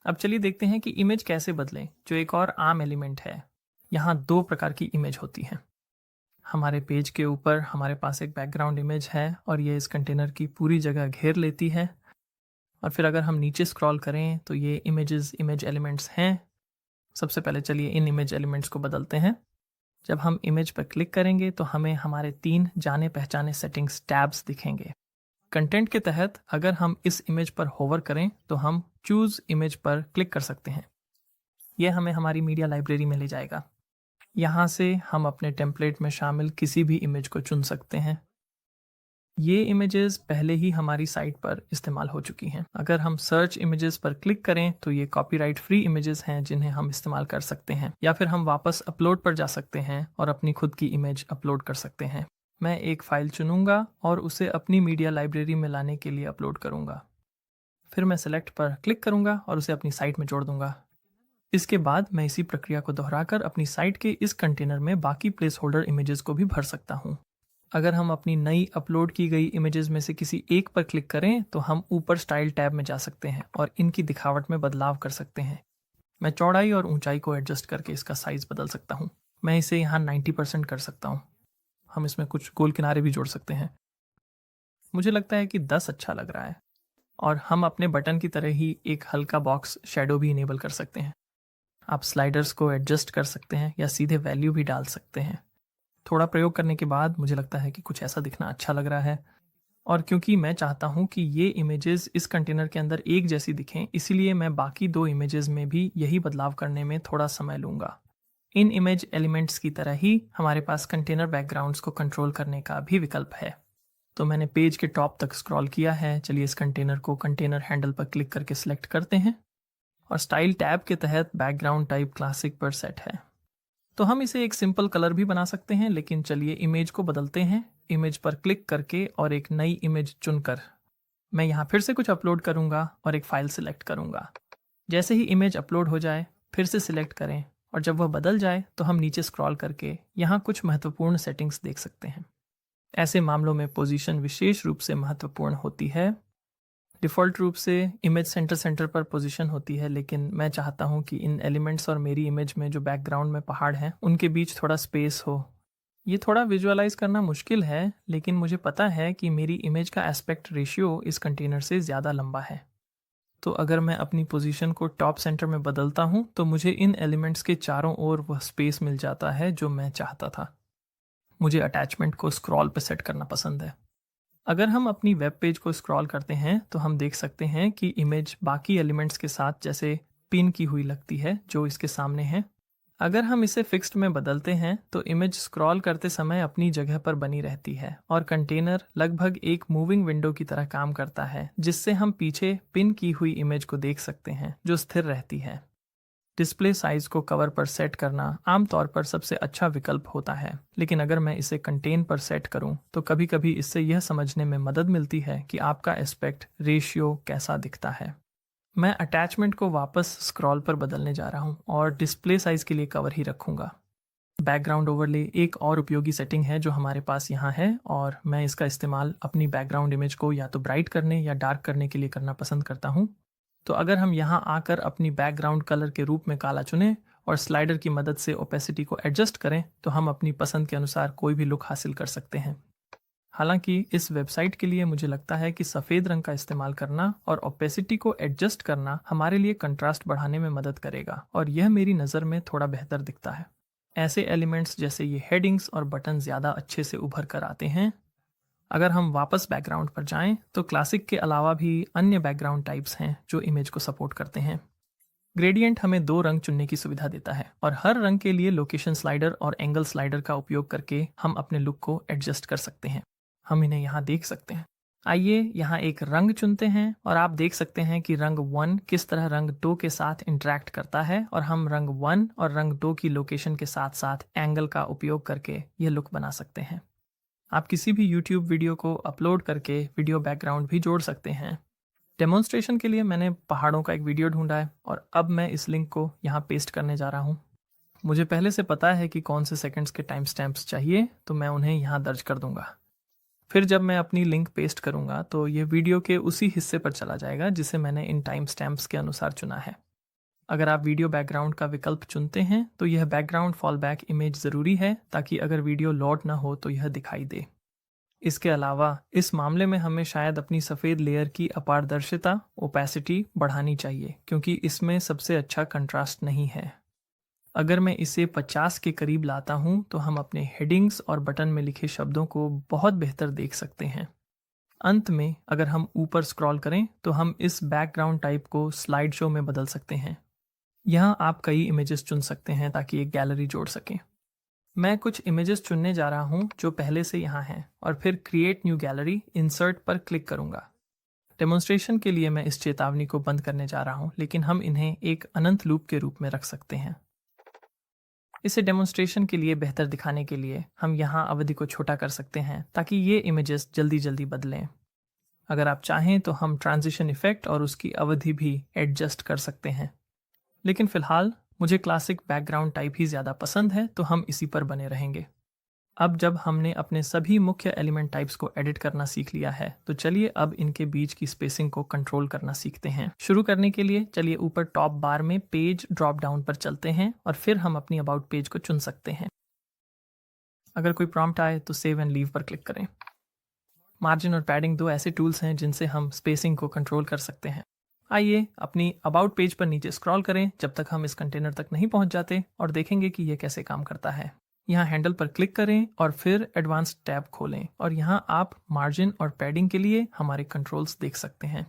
अब चलिए देखते हैं कि इमेज कैसे बदलें, जो एक और आम एलिमेंट है। यहाँ दो प्रकार की इमेज होती हैं। हमारे पेज के ऊपर हमारे पास एक बैकग्राउंड इमेज है और ये इस कंटेनर की पूरी जगह घेर लेती है। और फिर अगर हम नीचे स्क्रॉल करें तो ये इमेज एलिमेंट्स हैं। सबसे पहले चलिए इन इमेज एलिमेंट्स को बदलते हैं। जब हम इमेज पर क्लिक करेंगे तो हमें हमारे 3 जाने पहचाने सेटिंग्स टैब्स दिखेंगे। कंटेंट के तहत अगर हम इस इमेज पर होवर करें तो हम चूज इमेज पर क्लिक कर सकते हैं। यह हमें हमारी मीडिया लाइब्रेरी में ले जाएगा। यहाँ से हम अपने टेम्पलेट में शामिल किसी भी इमेज को चुन सकते हैं। ये इमेजेस पहले ही हमारी साइट पर इस्तेमाल हो चुकी हैं। अगर हम सर्च इमेजेस पर क्लिक करें तो ये कॉपीराइट फ्री इमेजेस हैं जिन्हें हम इस्तेमाल कर सकते हैं, या फिर हम वापस अपलोड पर जा सकते हैं और अपनी खुद की इमेज अपलोड कर सकते हैं। मैं एक फ़ाइल चुनूंगा और उसे अपनी मीडिया लाइब्रेरी में लाने के लिए अपलोड करूंगा। फिर मैं सेलेक्ट पर क्लिक करूंगा और उसे अपनी साइट में जोड़ दूंगा। इसके बाद मैं इसी प्रक्रिया को दोहराकर अपनी साइट के इस कंटेनर में बाकी प्लेस होल्डर इमेजेस को भी भर सकता हूँ। अगर हम अपनी नई अपलोड की गई इमेजेस में से किसी एक पर क्लिक करें तो हम ऊपर स्टाइल टैब में जा सकते हैं और इनकी दिखावट में बदलाव कर सकते हैं। मैं चौड़ाई और ऊंचाई को एडजस्ट करके इसका साइज़ बदल सकता हूँ। मैं इसे यहाँ 90% कर सकता हूँ। हम इसमें कुछ गोल किनारे भी जोड़ सकते हैं। मुझे लगता है कि 10 अच्छा लग रहा है। और हम अपने बटन की तरह ही एक हल्का बॉक्स शेडो भी इनेबल कर सकते हैं। आप स्लाइडर्स को एडजस्ट कर सकते हैं या सीधे वैल्यू भी डाल सकते हैं। थोड़ा प्रयोग करने के बाद मुझे लगता है कि कुछ ऐसा दिखना अच्छा लग रहा है। और क्योंकि मैं चाहता हूं कि ये इमेजेस इस कंटेनर के अंदर एक जैसी दिखें, इसीलिए मैं बाकी 2 इमेजेस में भी यही बदलाव करने में थोड़ा समय लूँगा। इन इमेज एलिमेंट्स की तरह ही हमारे पास कंटेनर बैकग्राउंड्स को कंट्रोल करने का भी विकल्प है। तो मैंने पेज के टॉप तक स्क्रॉल किया है। चलिए इस कंटेनर को कंटेनर हैंडल पर क्लिक करके सिलेक्ट करते हैं और स्टाइल टैब के तहत बैकग्राउंड टाइप क्लासिक पर सेट है। तो हम इसे एक सिंपल कलर भी बना सकते हैं, लेकिन चलिए इमेज को बदलते हैं। इमेज पर क्लिक करके और एक नई इमेज चुनकर मैं यहाँ फिर से कुछ अपलोड करूँगा और एक फ़ाइल सिलेक्ट करूँगा। जैसे ही इमेज अपलोड हो जाए फिर से सिलेक्ट करें और जब वह बदल जाए तो हम नीचे स्क्रॉल करके यहाँ कुछ महत्वपूर्ण सेटिंग्स देख सकते हैं। ऐसे मामलों में पोजीशन विशेष रूप से महत्वपूर्ण होती है। डिफ़ॉल्ट रूप से इमेज सेंटर पर पोजीशन होती है, लेकिन मैं चाहता हूँ कि इन एलिमेंट्स और मेरी इमेज में जो बैकग्राउंड में पहाड़ हैं उनके बीच थोड़ा स्पेस हो। ये थोड़ा विजुअलाइज करना मुश्किल है, लेकिन मुझे पता है कि मेरी इमेज का एस्पेक्ट रेशियो इस कंटेनर से ज़्यादा लंबा है। तो अगर मैं अपनी पोजीशन को टॉप सेंटर में बदलता हूँ तो मुझे इन एलिमेंट्स के चारों ओर वह स्पेस मिल जाता है जो मैं चाहता था। मुझे अटैचमेंट को स्क्रॉल पर सेट करना पसंद है। अगर हम अपनी वेब पेज को स्क्रॉल करते हैं तो हम देख सकते हैं कि इमेज बाकी एलिमेंट्स के साथ जैसे पिन की हुई लगती है जो इसके सामने है। अगर हम इसे फिक्स्ड में बदलते हैं तो इमेज स्क्रॉल करते समय अपनी जगह पर बनी रहती है और कंटेनर लगभग एक मूविंग विंडो की तरह काम करता है, जिससे हम पीछे पिन की हुई इमेज को देख सकते हैं जो स्थिर रहती है। डिस्प्ले साइज को कवर पर सेट करना आमतौर पर सबसे अच्छा विकल्प होता है, लेकिन अगर मैं इसे कंटेन पर सेट करूं तो कभी कभी इससे यह समझने में मदद मिलती है कि आपका एस्पेक्ट रेशियो कैसा दिखता है। मैं अटैचमेंट को वापस स्क्रॉल पर बदलने जा रहा हूं और डिस्प्ले साइज के लिए कवर ही रखूंगा। बैकग्राउंड ओवरले एक और उपयोगी सेटिंग है जो हमारे पास यहाँ है, और मैं इसका इस्तेमाल अपनी बैकग्राउंड इमेज को या तो ब्राइट करने या डार्क करने के लिए करना पसंद करता हूँ। तो अगर हम यहाँ आकर अपनी बैकग्राउंड कलर के रूप में काला चुनें और स्लाइडर की मदद से ओपेसिटी को एडजस्ट करें तो हम अपनी पसंद के अनुसार कोई भी लुक हासिल कर सकते हैं। हालांकि इस वेबसाइट के लिए मुझे लगता है कि सफ़ेद रंग का इस्तेमाल करना और ओपेसिटी को एडजस्ट करना हमारे लिए कंट्रास्ट बढ़ाने में मदद करेगा और यह मेरी नज़र में थोड़ा बेहतर दिखता है। ऐसे एलिमेंट्स जैसे ये हेडिंग्स और बटन ज़्यादा अच्छे से उभर कर आते हैं। अगर हम वापस बैकग्राउंड पर जाएं तो क्लासिक के अलावा भी अन्य बैकग्राउंड टाइप्स हैं जो इमेज को सपोर्ट करते हैं। ग्रेडियंट हमें 2 रंग चुनने की सुविधा देता है और हर रंग के लिए लोकेशन स्लाइडर और एंगल स्लाइडर का उपयोग करके हम अपने लुक को एडजस्ट कर सकते हैं। हम इन्हें यहाँ देख सकते हैं। आइए यहाँ एक रंग चुनते हैं और आप देख सकते हैं कि रंग 1 किस तरह रंग 2 के साथ इंटरेक्ट करता है और हम रंग 1 और रंग 2 की लोकेशन के साथ साथ एंगल का उपयोग करके यह लुक बना सकते हैं। आप किसी भी YouTube वीडियो को अपलोड करके वीडियो बैकग्राउंड भी जोड़ सकते हैं। डेमोन्स्ट्रेशन के लिए मैंने पहाड़ों का एक वीडियो ढूंढा है और अब मैं इस लिंक को यहाँ पेस्ट करने जा रहा हूँ। मुझे पहले से पता है कि कौन से सेकंड्स के टाइम स्टैम्प्स चाहिए, तो मैं उन्हें यहाँ दर्ज कर दूंगा। फिर जब मैं अपनी लिंक पेस्ट करूंगा तो ये वीडियो के उसी हिस्से पर चला जाएगा जिसे मैंने इन टाइम स्टैम्प्स के अनुसार चुना है। अगर आप वीडियो बैकग्राउंड का विकल्प चुनते हैं तो यह बैकग्राउंड फॉलबैक इमेज ज़रूरी है ताकि अगर वीडियो लोड ना हो तो यह दिखाई दे। इसके अलावा इस मामले में हमें शायद अपनी सफ़ेद लेयर की अपारदर्शिता ओपेसिटी बढ़ानी चाहिए क्योंकि इसमें सबसे अच्छा कंट्रास्ट नहीं है। अगर मैं इसे 50 के करीब लाता हूं तो हम अपने हेडिंग्स और बटन में लिखे शब्दों को बहुत बेहतर देख सकते हैं। अंत में अगर हम ऊपर स्क्रॉल करें तो हम इस बैकग्राउंड टाइप को स्लाइड शो में बदल सकते हैं। यहाँ आप कई इमेजेस चुन सकते हैं ताकि एक गैलरी जोड़ सकें। मैं कुछ इमेजेस चुनने जा रहा हूँ जो पहले से यहाँ हैं और फिर क्रिएट न्यू गैलरी इंसर्ट पर क्लिक करूँगा। डेमोन्स्ट्रेशन के लिए मैं इस चेतावनी को बंद करने जा रहा हूँ, लेकिन हम इन्हें एक अनंत लूप के रूप में रख सकते हैं। इसे डेमोन्स्ट्रेशन के लिए बेहतर दिखाने के लिए हम यहाँ अवधि को छोटा कर सकते हैं ताकि ये इमेजेस जल्दी जल्दी बदलें। अगर आप चाहें तो हम ट्रांजिशन इफेक्ट और उसकी अवधि भी एडजस्ट कर सकते हैं, लेकिन फ़िलहाल मुझे क्लासिक बैकग्राउंड टाइप ही ज़्यादा पसंद है तो हम इसी पर बने रहेंगे। अब जब हमने अपने सभी मुख्य एलिमेंट टाइप्स को एडिट करना सीख लिया है तो चलिए अब इनके बीच की स्पेसिंग को कंट्रोल करना सीखते हैं। शुरू करने के लिए चलिए ऊपर टॉप बार में पेज ड्रॉप डाउन पर चलते हैं और फिर हम अपनी अबाउट पेज को चुन सकते हैं। अगर कोई प्रॉम्प्ट आए तो सेव एंड लीव पर क्लिक करें। मार्जिन और पैडिंग 2 ऐसे टूल्स हैं जिनसे हम स्पेसिंग को कंट्रोल कर सकते हैं। आइए अपनी अबाउट पेज पर नीचे स्क्रॉल करें जब तक हम इस कंटेनर तक नहीं पहुंच जाते और देखेंगे कि यह कैसे काम करता है। यहाँ हैंडल पर क्लिक करें और फिर एडवांस टैब खोलें और यहाँ आप मार्जिन और पैडिंग के लिए हमारे कंट्रोल्स देख सकते हैं।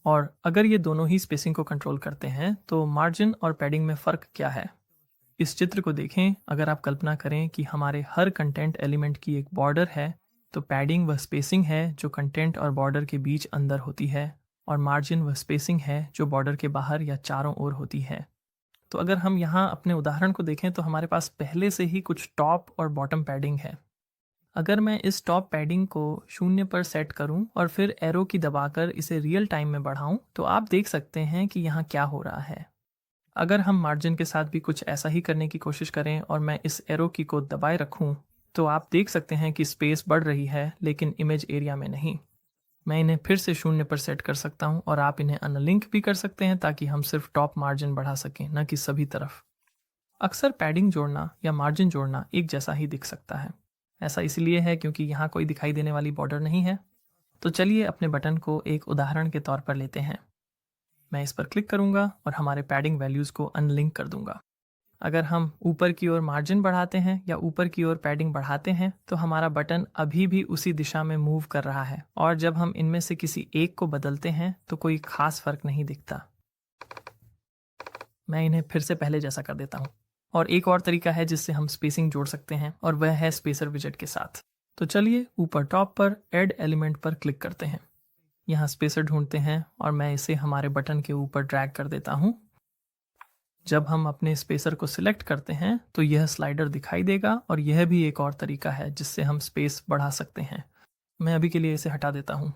और अगर ये दोनों ही स्पेसिंग को कंट्रोल करते हैं तो मार्जिन और पैडिंग में फ़र्क क्या है? इस चित्र को देखें। अगर आप कल्पना करें कि हमारे हर कंटेंट एलिमेंट की एक बॉर्डर है तो पैडिंग वह स्पेसिंग है जो कंटेंट और बॉर्डर के बीच अंदर होती है और मार्जिन वह स्पेसिंग है जो बॉर्डर के बाहर या चारों ओर होती है। तो अगर हम यहाँ अपने उदाहरण को देखें तो हमारे पास पहले से ही कुछ टॉप और बॉटम पैडिंग है। अगर मैं इस टॉप पैडिंग को 0 पर सेट करूं और फिर एरो की दबाकर इसे रियल टाइम में बढ़ाऊं तो आप देख सकते हैं कि यहाँ क्या हो रहा है। अगर हम मार्जिन के साथ भी कुछ ऐसा ही करने की कोशिश करें और मैं इस एरो की को दबाए रखूं तो आप देख सकते हैं कि स्पेस बढ़ रही है लेकिन इमेज एरिया में नहीं। मैं इन्हें फिर से 0 पर सेट कर सकता हूं और आप इन्हें अनलिंक भी कर सकते हैं ताकि हम सिर्फ टॉप मार्जिन बढ़ा सकें, न कि सभी तरफ। अक्सर पैडिंग जोड़ना या मार्जिन जोड़ना एक जैसा ही दिख सकता है। ऐसा इसलिए है क्योंकि यहाँ कोई दिखाई देने वाली बॉर्डर नहीं है। तो चलिए अपने बटन को एक उदाहरण के तौर पर लेते हैं। मैं इस पर क्लिक करूँगा और हमारे पैडिंग वैल्यूज़ को अनलिंक कर दूंगा। अगर हम ऊपर की ओर मार्जिन बढ़ाते हैं या ऊपर की ओर पैडिंग बढ़ाते हैं तो हमारा बटन अभी भी उसी दिशा में मूव कर रहा है और जब हम इनमें से किसी एक को बदलते हैं तो कोई खास फर्क नहीं दिखता। मैं इन्हें फिर से पहले जैसा कर देता हूँ। और एक और तरीका है जिससे हम स्पेसिंग जोड़ सकते हैं और वह है स्पेसर विजेट के साथ। तो चलिए ऊपर टॉप पर ऐड एलिमेंट पर क्लिक करते हैं। यहाँ स्पेसर ढूंढते हैं और मैं इसे हमारे बटन के ऊपर ड्रैग कर देता हूँ। जब हम अपने स्पेसर को सिलेक्ट करते हैं तो यह स्लाइडर दिखाई देगा और यह भी एक और तरीका है जिससे हम स्पेस बढ़ा सकते हैं। मैं अभी के लिए इसे हटा देता हूँ।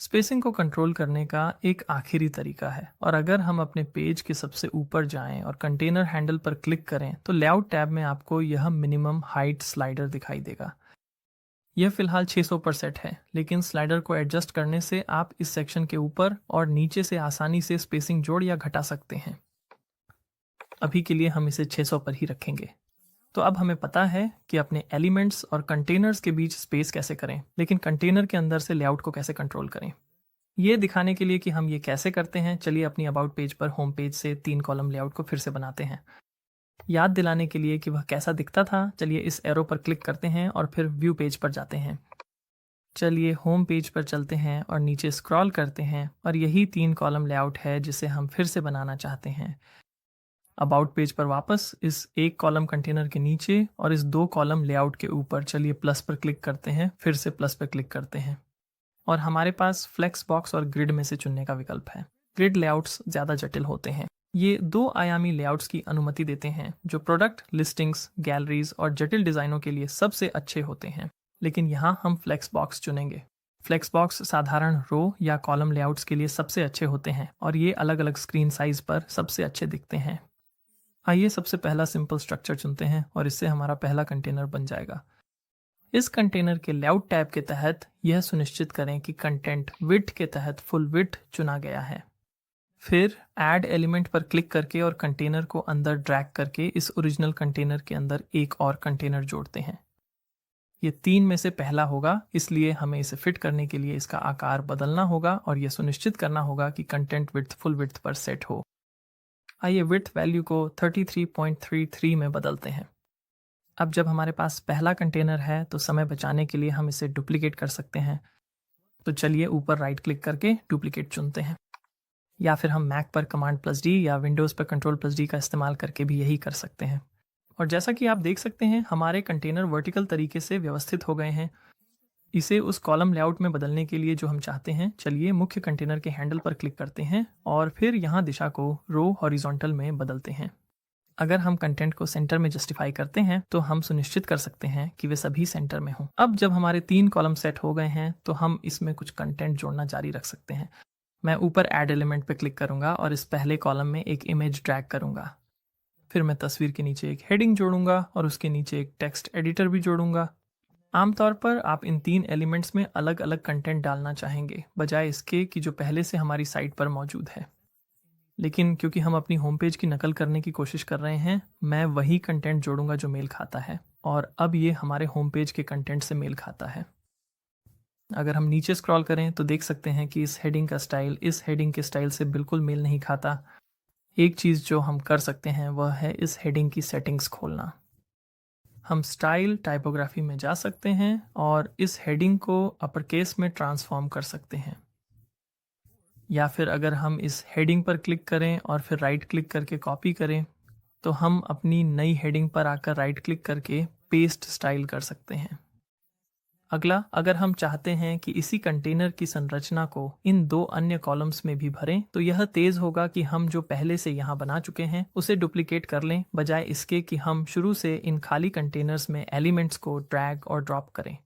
स्पेसिंग को कंट्रोल करने का एक आखिरी तरीका है और अगर हम अपने पेज के सबसे ऊपर जाएं और कंटेनर हैंडल पर क्लिक करें तो लेआउट टैब में आपको यह मिनिमम हाइट स्लाइडर दिखाई देगा। यह फिलहाल 600 पर सेट है, लेकिन स्लाइडर को एडजस्ट करने से आप इस सेक्शन के ऊपर और नीचे से आसानी से स्पेसिंग जोड़ या घटा सकते हैं। अभी के लिए हम इसे 600 पर ही रखेंगे। तो अब हमें पता है कि अपने एलिमेंट्स और कंटेनर्स के बीच स्पेस कैसे करें, लेकिन कंटेनर के अंदर से लेआउट को कैसे कंट्रोल करें। ये दिखाने के लिए कि हम ये कैसे करते हैं, चलिए अपनी अबाउट पेज पर होम पेज से 3 कॉलम लेआउट को फिर से बनाते हैं। याद दिलाने के लिए कि वह कैसा दिखता था, चलिए इस एरो पर क्लिक करते हैं और फिर व्यू पेज पर जाते हैं। चलिए होम पेज पर चलते हैं और नीचे स्क्रॉल करते हैं और यही 3 कॉलम लेआउट है जिसे हम फिर से बनाना चाहते हैं। अबाउट पेज पर वापस इस एक कॉलम कंटेनर के नीचे और इस 2 कॉलम लेआउट के ऊपर चलिए प्लस पर क्लिक करते हैं, फिर से प्लस पर क्लिक करते हैं और हमारे पास फ्लेक्स बॉक्स और ग्रिड में से चुनने का विकल्प है। ग्रिड लेआउट्स ज़्यादा जटिल होते हैं। ये 2 आयामी लेआउट्स की अनुमति देते हैं जो प्रोडक्ट लिस्टिंग्स, गैलरीज और जटिल डिज़ाइनों के लिए सबसे अच्छे होते हैं, लेकिन यहाँ हम फ्लेक्स बॉक्स चुनेंगे। फ्लेक्स बॉक्स साधारण रो या कॉलम लेआउट्स के लिए सबसे अच्छे होते हैं और ये अलग अलग स्क्रीन साइज पर सबसे अच्छे दिखते हैं। आइए सबसे पहला सिंपल स्ट्रक्चर चुनते हैं और इससे हमारा पहला कंटेनर बन जाएगा। इस कंटेनर के लेआउट टैब के तहत यह सुनिश्चित करें कि कंटेंट विड्थ के तहत फुल विड्थ चुना गया है। फिर ऐड एलिमेंट पर क्लिक करके और कंटेनर को अंदर ड्रैग करके इस ओरिजिनल कंटेनर के अंदर एक और कंटेनर जोड़ते हैं। ये 3 में से पहला होगा, इसलिए हमें इसे फिट करने के लिए इसका आकार बदलना होगा और यह सुनिश्चित करना होगा कि कंटेंट विड्थ फुल विड्थ पर सेट हो। आइए विड्थ वैल्यू को 33.33 में बदलते हैं। अब जब हमारे पास पहला कंटेनर है तो समय बचाने के लिए हम इसे डुप्लीकेट कर सकते हैं। तो चलिए ऊपर राइट क्लिक करके डुप्लीकेट चुनते हैं, या फिर हम मैक पर Ctrl+D या विंडोज़ पर Ctrl+D का इस्तेमाल करके भी यही कर सकते हैं। और जैसा कि आप देख सकते हैं हमारे कंटेनर वर्टिकल तरीके से व्यवस्थित हो गए हैं। इसे उस कॉलम लेआउट में बदलने के लिए जो हम चाहते हैं, चलिए मुख्य कंटेनर के हैंडल पर क्लिक करते हैं और फिर यहाँ दिशा को रो हॉरिजॉन्टल में बदलते हैं। अगर हम कंटेंट को सेंटर में जस्टिफाई करते हैं तो हम सुनिश्चित कर सकते हैं कि वे सभी सेंटर में हों। अब जब हमारे 3 कॉलम सेट हो गए हैं तो हम इसमें कुछ कंटेंट जोड़ना जारी रख सकते हैं। मैं ऊपर ऐड एलिमेंट पर क्लिक करूंगा और इस पहले कॉलम में एक इमेज ड्रैग करूंगा। फिर मैं तस्वीर के नीचे एक हेडिंग जोड़ूंगा और उसके नीचे एक टेक्स्ट एडिटर भी जोड़ूंगा। आमतौर पर आप इन 3 एलिमेंट्स में अलग अलग कंटेंट डालना चाहेंगे, बजाय इसके कि जो पहले से हमारी साइट पर मौजूद है। लेकिन क्योंकि हम अपनी होम पेज की नकल करने की कोशिश कर रहे हैं, मैं वही कंटेंट जोड़ूंगा जो मेल खाता है और अब ये हमारे होम पेज के कंटेंट से मेल खाता है। अगर हम नीचे स्क्रॉल करें तो देख सकते हैं कि इस हेडिंग का स्टाइल इस हेडिंग के स्टाइल से बिल्कुल मेल नहीं खाता। एक चीज़ जो हम कर सकते हैं वह है इस हेडिंग की सेटिंग्स खोलना। हम स्टाइल टाइपोग्राफी में जा सकते हैं और इस हेडिंग को अपर केस में ट्रांसफॉर्म कर सकते हैं, या फिर अगर हम इस हेडिंग पर क्लिक करें और फिर राइट क्लिक करके कॉपी करें तो हम अपनी नई हेडिंग पर आकर राइट क्लिक करके पेस्ट स्टाइल कर सकते हैं। अगला, अगर हम चाहते हैं कि इसी कंटेनर की संरचना को इन 2 अन्य कॉलम्स में भी भरें तो यह तेज होगा कि हम जो पहले से यहाँ बना चुके हैं उसे डुप्लीकेट कर लें, बजाय इसके कि हम शुरू से इन खाली कंटेनर्स में एलिमेंट्स को ड्रैग और ड्रॉप करें।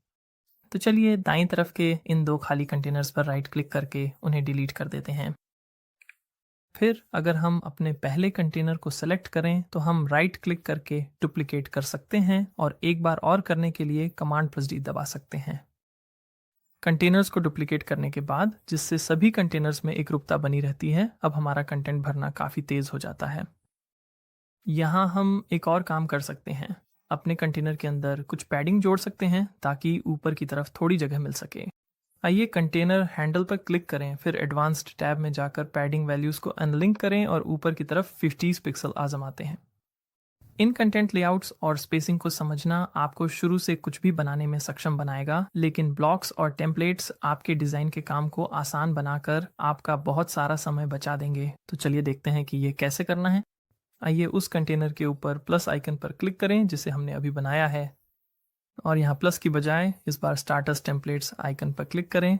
तो चलिए दाईं तरफ के इन 2 खाली कंटेनर्स पर राइट क्लिक करके उन्हें डिलीट कर देते हैं। फिर अगर हम अपने पहले कंटेनर को सेलेक्ट करें तो हम राइट क्लिक करके डुप्लीकेट कर सकते हैं और एक बार और करने के लिए Ctrl+D दबा सकते हैं। कंटेनर्स को डुप्लीकेट करने के बाद, जिससे सभी कंटेनर्स में एकरूपता बनी रहती है, अब हमारा कंटेंट भरना काफ़ी तेज़ हो जाता है। यहाँ हम एक और काम कर सकते हैं, अपने कंटेनर के अंदर कुछ पैडिंग जोड़ सकते हैं ताकि ऊपर की तरफ थोड़ी जगह मिल सके। आइए कंटेनर हैंडल पर क्लिक करें, फिर एडवांस्ड टैब में जाकर पैडिंग वैल्यूज़ को अनलिंक करें और ऊपर की तरफ 50 पिक्सल आजमाते हैं। इन कंटेंट लेआउट्स और स्पेसिंग को समझना आपको शुरू से कुछ भी बनाने में सक्षम बनाएगा, लेकिन ब्लॉक्स और टेम्पलेट्स आपके डिज़ाइन के काम को आसान बनाकर आपका बहुत सारा समय बचा देंगे। तो चलिए देखते हैं कि ये कैसे करना है। आइए उस कंटेनर के ऊपर प्लस आइकन पर क्लिक करें जिसे हमने अभी बनाया है और यहाँ प्लस की बजाय इस बार स्टार्टर्स टेम्पलेट्स आइकन पर क्लिक करें।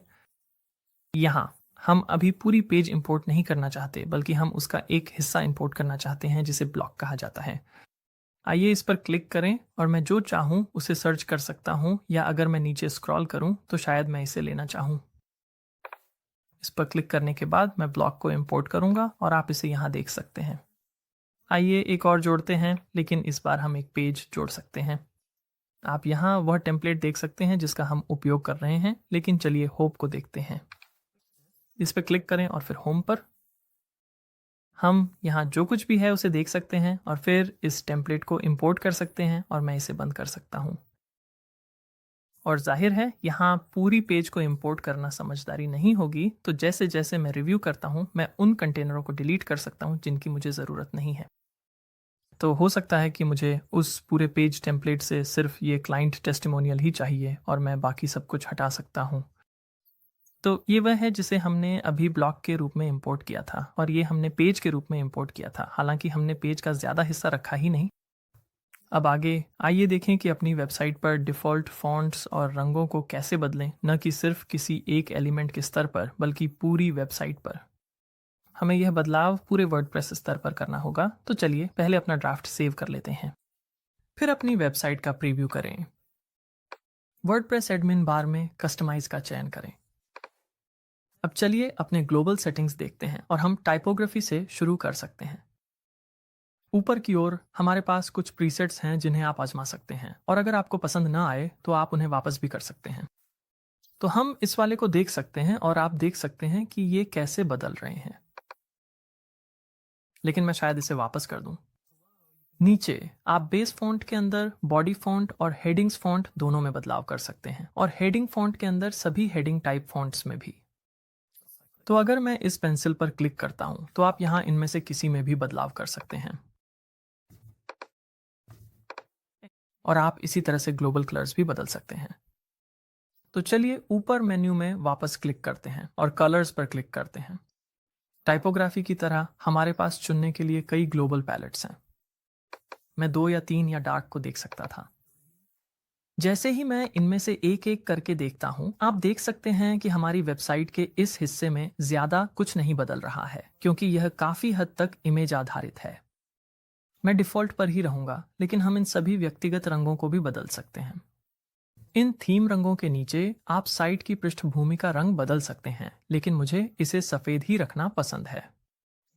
यहाँ हम अभी पूरी पेज इंपोर्ट नहीं करना चाहते, बल्कि हम उसका एक हिस्सा इंपोर्ट करना चाहते हैं जिसे ब्लॉक कहा जाता है। आइए इस पर क्लिक करें और मैं जो चाहूँ उसे सर्च कर सकता हूँ, या अगर मैं नीचे स्क्रॉल करूँ तो शायद मैं इसे लेना चाहूँ। इस पर क्लिक करने के बाद मैं ब्लॉक को इंपोर्ट करूँगा और आप इसे यहाँ देख सकते हैं। आइए एक और जोड़ते हैं, लेकिन इस बार हम एक पेज जोड़ सकते हैं। आप यहाँ वह टेम्पलेट देख सकते हैं जिसका हम उपयोग कर रहे हैं, लेकिन चलिए होप को देखते हैं। इस पर क्लिक करें और फिर होम पर। हम यहाँ जो कुछ भी है उसे देख सकते हैं और फिर इस टेम्पलेट को इंपोर्ट कर सकते हैं और मैं इसे बंद कर सकता हूँ। और जाहिर है यहाँ पूरी पेज को इंपोर्ट करना समझदारी नहीं होगी, तो जैसे जैसे मैं रिव्यू करता हूँ मैं उन कंटेनरों को डिलीट कर सकता हूँ जिनकी मुझे ज़रूरत नहीं है। तो हो सकता है कि मुझे उस पूरे पेज टेम्पलेट से सिर्फ ये क्लाइंट टेस्टिमोनियल ही चाहिए और मैं बाकी सब कुछ हटा सकता हूँ। तो ये वह है जिसे हमने अभी ब्लॉक के रूप में इंपोर्ट किया था और ये हमने पेज के रूप में इंपोर्ट किया था। हालांकि हमने पेज का ज़्यादा हिस्सा रखा ही नहीं। अब आगे आइए देखें कि अपनी वेबसाइट पर डिफ़ॉल्ट फ़ॉन्ट्स और रंगों को कैसे बदलें, न कि सिर्फ किसी एक एलिमेंट के स्तर पर बल्कि पूरी वेबसाइट पर। हमें यह बदलाव पूरे वर्डप्रेस स्तर पर करना होगा, तो चलिए पहले अपना ड्राफ्ट सेव कर लेते हैं। फिर अपनी वेबसाइट का प्रीव्यू करें। वर्डप्रेस एडमिन बार में कस्टमाइज का चयन करें। अब चलिए अपने ग्लोबल सेटिंग्स देखते हैं और हम टाइपोग्राफी से शुरू कर सकते हैं। ऊपर की ओर हमारे पास कुछ प्रीसेट्स हैं जिन्हें आप आजमा सकते हैं और अगर आपको पसंद ना आए तो आप उन्हें वापस भी कर सकते हैं। तो हम इस वाले को देख सकते हैं और आप देख सकते हैं कि ये कैसे बदल रहे हैं, लेकिन मैं शायद इसे वापस कर दूं। नीचे आप बेस फॉन्ट के अंदर बॉडी फॉन्ट और हेडिंग्स फॉन्ट दोनों में बदलाव कर सकते हैं और हेडिंग फॉन्ट के अंदर सभी हेडिंग टाइप फॉन्ट्स में भी। तो अगर मैं इस पेंसिल पर क्लिक करता हूं तो आप यहां इनमें से किसी में भी बदलाव कर सकते हैं और आप इसी तरह से ग्लोबल कलर्स भी बदल सकते हैं। तो चलिए ऊपर मेन्यू में वापस क्लिक करते हैं और कलर्स पर क्लिक करते हैं। टाइपोग्राफी की तरह हमारे पास चुनने के लिए कई ग्लोबल पैलेट्स हैं। मैं 2 या 3 या डार्क को देख सकता था। जैसे ही मैं इनमें से एक एक करके देखता हूं, आप देख सकते हैं कि हमारी वेबसाइट के इस हिस्से में ज्यादा कुछ नहीं बदल रहा है क्योंकि यह काफी हद तक इमेज आधारित है। मैं डिफॉल्ट पर ही रहूंगा, लेकिन हम इन सभी व्यक्तिगत रंगों को भी बदल सकते हैं। इन थीम रंगों के नीचे आप साइट की पृष्ठभूमि का रंग बदल सकते हैं, लेकिन मुझे इसे सफेद ही रखना पसंद है।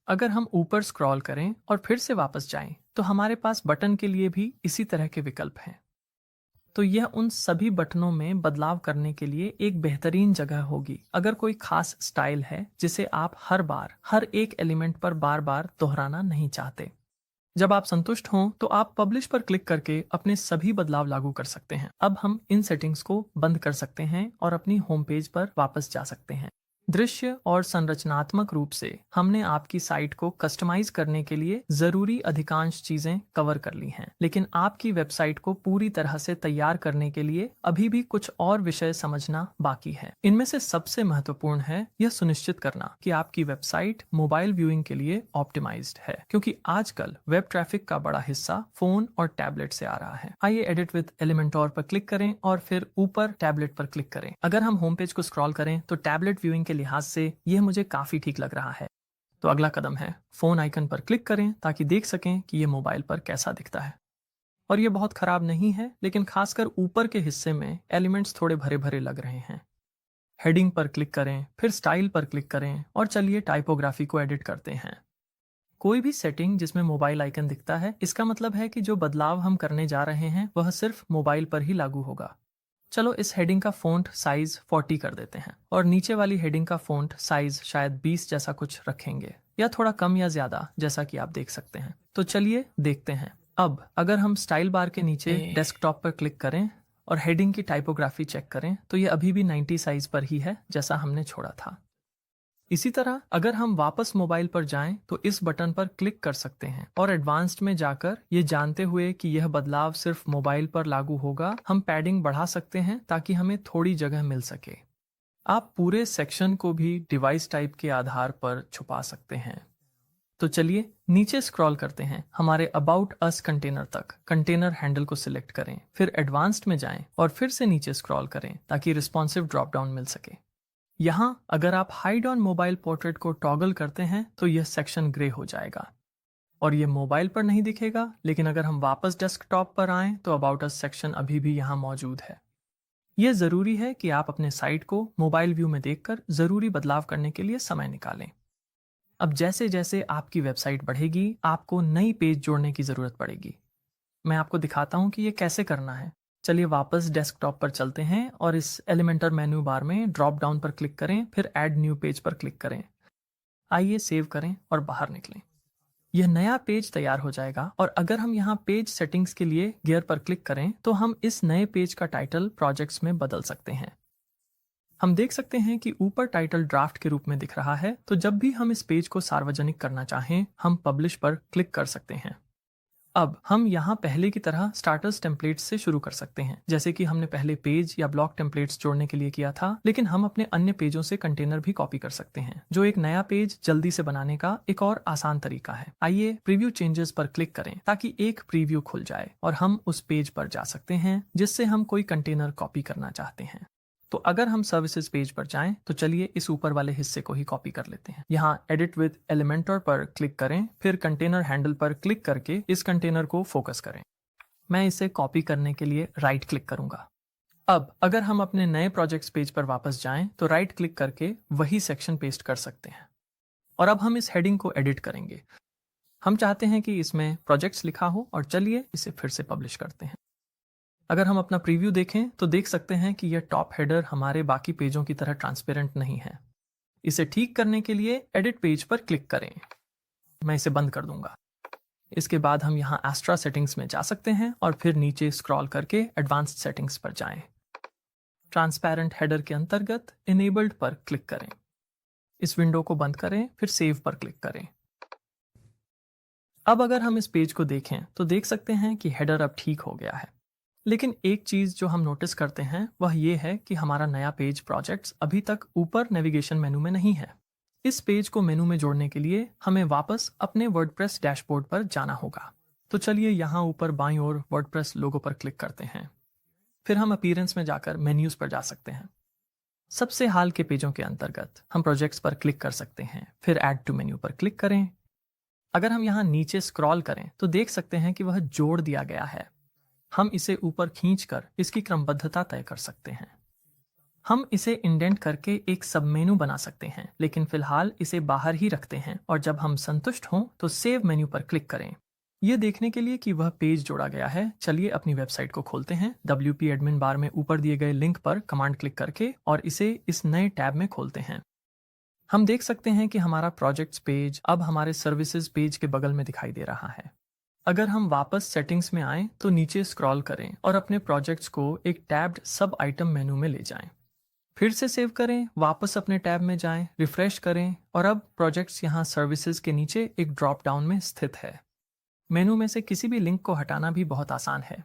अगर हम ऊपर स्क्रॉल करें और फिर से वापस जाएं, तो हमारे पास बटन के लिए भी इसी तरह के विकल्प हैं। तो यह उन सभी बटनों में बदलाव करने के लिए एक बेहतरीन जगह होगी अगर कोई खास स्टाइल है जिसे आप हर बार हर एक एलिमेंट पर बार बार दोहराना नहीं चाहते। जब आप संतुष्ट हों तो आप पब्लिश पर क्लिक करके अपने सभी बदलाव लागू कर सकते हैं। अब हम इन सेटिंग्स को बंद कर सकते हैं और अपनी होम पेज पर वापस जा सकते हैं। दृश्य और संरचनात्मक रूप से हमने आपकी साइट को कस्टमाइज करने के लिए जरूरी अधिकांश चीजें कवर कर ली हैं, लेकिन आपकी वेबसाइट को पूरी तरह से तैयार करने के लिए अभी भी कुछ और विषय समझना बाकी है। इनमें से सबसे महत्वपूर्ण है यह सुनिश्चित करना कि आपकी वेबसाइट मोबाइल व्यूइंग के लिए ऑप्टिमाइज्ड है, क्योंकि आजकल वेब ट्रैफिक का बड़ा हिस्सा फोन और टैबलेट से आ रहा है। आइए एडिट विद एलिमेंटोर पर क्लिक करें और फिर ऊपर टैबलेट पर क्लिक करें। अगर हम होम पेज को स्क्रॉल करें तो टैबलेट व्यूइंग के लिहाज से यह मुझे काफी ठीक लग रहा है। तो अगला कदम है फोन आइकन पर क्लिक करें ताकि देख सकें कि यह मोबाइल पर कैसा दिखता है। और यह बहुत खराब नहीं है, लेकिन खासकर ऊपर के हिस्से में एलिमेंट्स थोड़े भरे भरे लग रहे हैं। हेडिंग पर क्लिक करें, फिर स्टाइल पर क्लिक करें और चलिए टाइपोग्राफी को एडिट करते हैं। कोई भी सेटिंग जिसमें मोबाइल आइकन दिखता है, इसका मतलब है कि जो बदलाव हम करने जा रहे हैं वह सिर्फ मोबाइल पर ही लागू होगा। चलो इस हेडिंग का फ़ॉन्ट साइज 40 कर देते हैं और नीचे वाली हेडिंग का फ़ॉन्ट साइज शायद 20 जैसा कुछ रखेंगे, या थोड़ा कम या ज़्यादा, जैसा कि आप देख सकते हैं। तो चलिए देखते हैं। अब अगर हम स्टाइल बार के नीचे डेस्कटॉप पर क्लिक करें और हेडिंग की टाइपोग्राफी चेक करें तो ये अभी भी 90 साइज पर ही है जैसा हमने छोड़ा था। इसी तरह अगर हम वापस मोबाइल पर जाएं तो इस बटन पर क्लिक कर सकते हैं और एडवांस्ड में जाकर ये जानते हुए कि यह बदलाव सिर्फ मोबाइल पर लागू होगा, हम पैडिंग बढ़ा सकते हैं ताकि हमें थोड़ी जगह मिल सके। आप पूरे सेक्शन को भी डिवाइस टाइप के आधार पर छुपा सकते हैं। तो चलिए नीचे स्क्रॉल करते हैं हमारे अबाउट अस कंटेनर तक। कंटेनर हैंडल को सिलेक्ट करें, फिर एडवांस्ड में जाएं और फिर से नीचे स्क्रॉल करें ताकि रिस्पॉन्सिव ड्रॉप डाउन मिल सके। यहाँ अगर आप हाइड ऑन मोबाइल पोर्ट्रेट को टॉगल करते हैं तो यह सेक्शन ग्रे हो जाएगा और यह मोबाइल पर नहीं दिखेगा, लेकिन अगर हम वापस डेस्कटॉप पर आएं तो अबाउट अस सेक्शन अभी भी यहाँ मौजूद है। यह ज़रूरी है कि आप अपने साइट को मोबाइल व्यू में देखकर ज़रूरी बदलाव करने के लिए समय निकालें। अब जैसे जैसे आपकी वेबसाइट बढ़ेगी, आपको नई पेज जोड़ने की ज़रूरत पड़ेगी। मैं आपको दिखाता हूँ कि ये कैसे करना है। चलिए वापस डेस्कटॉप पर चलते हैं और इस एलिमेंटर मेन्यू बार में ड्रॉप डाउन पर क्लिक करें, फिर ऐड न्यू पेज पर क्लिक करें। आइए सेव करें और बाहर निकलें। यह नया पेज तैयार हो जाएगा और अगर हम यहाँ पेज सेटिंग्स के लिए गियर पर क्लिक करें तो हम इस नए पेज का टाइटल प्रोजेक्ट्स में बदल सकते हैं। हम देख सकते हैं कि ऊपर टाइटल ड्राफ्ट के रूप में दिख रहा है, तो जब भी हम इस पेज को सार्वजनिक करना चाहें हम पब्लिश पर क्लिक कर सकते हैं। अब हम यहाँ पहले की तरह स्टार्टर्स टेम्पलेट्स से शुरू कर सकते हैं, जैसे कि हमने पहले पेज या ब्लॉक टेम्पलेट्स जोड़ने के लिए किया था, लेकिन हम अपने अन्य पेजों से कंटेनर भी कॉपी कर सकते हैं, जो एक नया पेज जल्दी से बनाने का एक और आसान तरीका है। आइए प्रीव्यू चेंजेस पर क्लिक करें ताकि एक प्रीव्यू खुल जाए और हम उस पेज पर जा सकते हैं जिससे हम कोई कंटेनर कॉपी करना चाहते हैं। तो अगर हम सर्विसेज पेज पर जाएं तो चलिए इस ऊपर वाले हिस्से को ही कॉपी कर लेते हैं। यहाँ एडिट विद एलिमेंटर पर क्लिक करें, फिर कंटेनर हैंडल पर क्लिक करके इस कंटेनर को फोकस करें। मैं इसे कॉपी करने के लिए राइट क्लिक करूंगा। अब अगर हम अपने नए प्रोजेक्ट्स पेज पर वापस जाएं तो राइट क्लिक करके वही सेक्शन पेस्ट कर सकते हैं। और अब हम इस हेडिंग को एडिट करेंगे। हम चाहते हैं कि इसमें प्रोजेक्ट्स लिखा हो और चलिए इसे फिर से पब्लिश करते हैं। अगर हम अपना प्रीव्यू देखें तो देख सकते हैं कि यह टॉप हेडर हमारे बाकी पेजों की तरह ट्रांसपेरेंट नहीं है। इसे ठीक करने के लिए एडिट पेज पर क्लिक करें। मैं इसे बंद कर दूंगा। इसके बाद हम यहाँ एस्ट्रा सेटिंग्स में जा सकते हैं और फिर नीचे स्क्रॉल करके एडवांस्ड सेटिंग्स पर जाएं। ट्रांसपेरेंट हेडर के अंतर्गत इनेबल्ड पर क्लिक करें। इस विंडो को बंद करें, फिर सेव पर क्लिक करें। अब अगर हम इस पेज को देखें तो देख सकते हैं कि हेडर अब ठीक हो गया है। लेकिन एक चीज जो हम नोटिस करते हैं वह ये है कि हमारा नया पेज प्रोजेक्ट्स अभी तक ऊपर नेविगेशन मेनू में नहीं है। इस पेज को मेनू में जोड़ने के लिए हमें वापस अपने वर्डप्रेस डैशबोर्ड पर जाना होगा। तो चलिए यहाँ ऊपर बाईं ओर वर्डप्रेस लोगो पर क्लिक करते हैं। फिर हम अपीयरेंस में जाकर मेन्यूज पर जा सकते हैं। सबसे हाल के पेजों के अंतर्गत हम प्रोजेक्ट्स पर क्लिक कर सकते हैं, फिर ऐड टू मेन्यू पर क्लिक करें। अगर हम यहाँ नीचे स्क्रॉल करें तो देख सकते हैं कि वह जोड़ दिया गया है। हम इसे ऊपर खींचकर इसकी क्रमबद्धता तय कर सकते हैं। हम इसे इंडेंट करके एक सब मेनू बना सकते हैं, लेकिन फिलहाल इसे बाहर ही रखते हैं और जब हम संतुष्ट हों तो सेव मेन्यू पर क्लिक करें। यह देखने के लिए कि वह पेज जोड़ा गया है, चलिए अपनी वेबसाइट को खोलते हैं। WP एडमिन बार में ऊपर दिए गए लिंक पर कमांड क्लिक करके और इसे इस नए टैब में खोलते हैं। हम देख सकते हैं कि हमारा प्रोजेक्ट्स पेज अब हमारे सर्विसेज पेज के बगल में दिखाई दे रहा है। अगर हम वापस सेटिंग्स में आएं तो नीचे स्क्रॉल करें और अपने प्रोजेक्ट्स को एक टैब्ड सब आइटम मेनू में ले जाएं। फिर से सेव करें, वापस अपने टैब में जाएं, रिफ्रेश करें और अब प्रोजेक्ट्स यहाँ सर्विसेज के नीचे एक ड्रॉप डाउन में स्थित है। मेनू में से किसी भी लिंक को हटाना भी बहुत आसान है।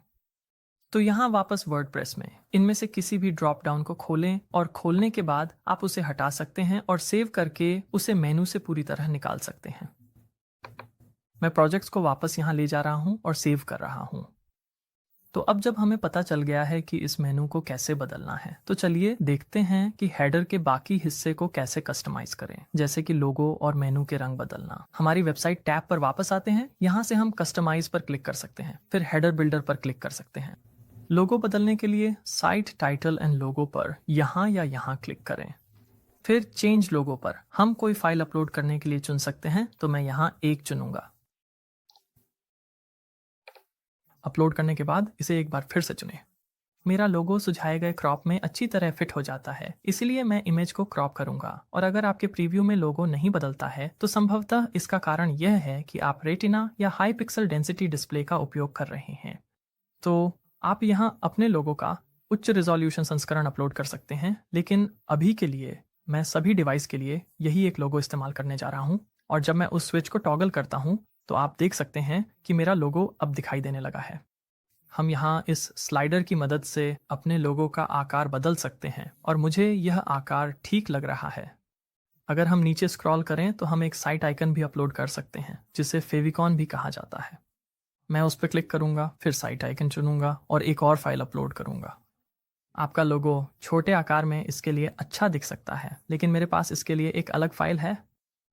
तो यहाँ वापस वर्डप्रेस में इनमें से किसी भी ड्रॉप डाउन को खोलें और खोलने के बाद आप उसे हटा सकते हैं और सेव करके उसे मेनू से पूरी तरह निकाल सकते हैं। मैं प्रोजेक्ट्स को वापस यहाँ ले जा रहा हूँ और सेव कर रहा हूँ। तो अब जब हमें पता चल गया है कि इस मेनू को कैसे बदलना है, तो चलिए देखते हैं कि हेडर के बाकी हिस्से को कैसे कस्टमाइज करें, जैसे कि लोगो और मेनू के रंग बदलना। हमारी वेबसाइट टैब पर वापस आते हैं। यहाँ से हम कस्टमाइज पर क्लिक कर सकते हैं, फिर हेडर बिल्डर पर क्लिक कर सकते हैं। लोगो बदलने के लिए साइट टाइटल एंड लोगो पर यहाँ या यहाँ क्लिक करें। फिर चेंज लोगो पर हम कोई फाइल अपलोड करने के लिए चुन सकते हैं, तो मैं यहाँ एक चुनूंगा। अपलोड करने के बाद इसे एक बार फिर से चुनें। मेरा लोगो सुझाए गए क्रॉप में अच्छी तरह फिट हो जाता है, इसलिए मैं इमेज को क्रॉप करूंगा। और अगर आपके प्रीव्यू में लोगो नहीं बदलता है तो संभवतः इसका कारण यह है कि आप रेटिना या हाई पिक्सल डेंसिटी डिस्प्ले का उपयोग कर रहे हैं। तो आप यहाँ अपने लोगो का उच्च रिजोल्यूशन संस्करण अपलोड कर सकते हैं, लेकिन अभी के लिए मैं सभी डिवाइस के लिए यही एक लोगो इस्तेमाल करने जा रहा हूँ। और जब मैं उस स्विच को टॉगल करता हूँ तो आप देख सकते हैं कि मेरा लोगो अब दिखाई देने लगा है। हम यहाँ इस स्लाइडर की मदद से अपने लोगो का आकार बदल सकते हैं और मुझे यह आकार ठीक लग रहा है। अगर हम नीचे स्क्रॉल करें तो हम एक साइट आइकन भी अपलोड कर सकते हैं, जिसे फेविकॉन भी कहा जाता है। मैं उस पर क्लिक करूंगा, फिर साइट आइकन चुनूंगा और एक और फाइल अपलोड करूंगा। आपका लोगो छोटे आकार में इसके लिए अच्छा दिख सकता है, लेकिन मेरे पास इसके लिए एक अलग फाइल है।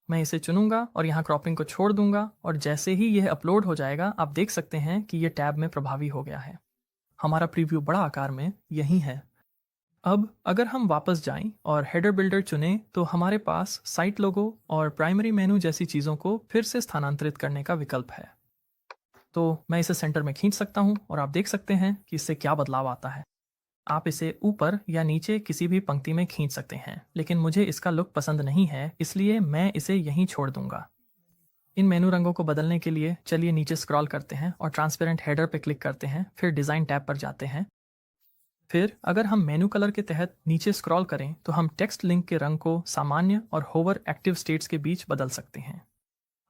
मैं इसे चुनूंगा और यहाँ क्रॉपिंग को छोड़ दूंगा और जैसे ही यह अपलोड हो जाएगा आप देख सकते हैं कि यह टैब में प्रभावी हो गया है। हमारा प्रीव्यू बड़ा आकार में यही है। अब अगर हम वापस जाएं और हेडर बिल्डर चुनें तो हमारे पास साइट लोगो और प्राइमरी मेनू जैसी चीज़ों को फिर से स्थानांतरित करने का विकल्प है। तो मैं इसे सेंटर में खींच सकता हूँ और आप देख सकते हैं कि इससे क्या बदलाव आता है। आप इसे ऊपर या नीचे किसी भी पंक्ति में खींच सकते हैं, लेकिन मुझे इसका लुक पसंद नहीं है, इसलिए मैं इसे यहीं छोड़ दूंगा। इन मेनू रंगों को बदलने के लिए चलिए नीचे स्क्रॉल करते हैं और ट्रांसपेरेंट हेडर पर क्लिक करते हैं, फिर डिज़ाइन टैब पर जाते हैं। फिर अगर हम मेनू कलर के तहत नीचे स्क्रॉल करें तो हम टेक्स्ट लिंक के रंग को सामान्य और होवर एक्टिव स्टेट्स के बीच बदल सकते हैं।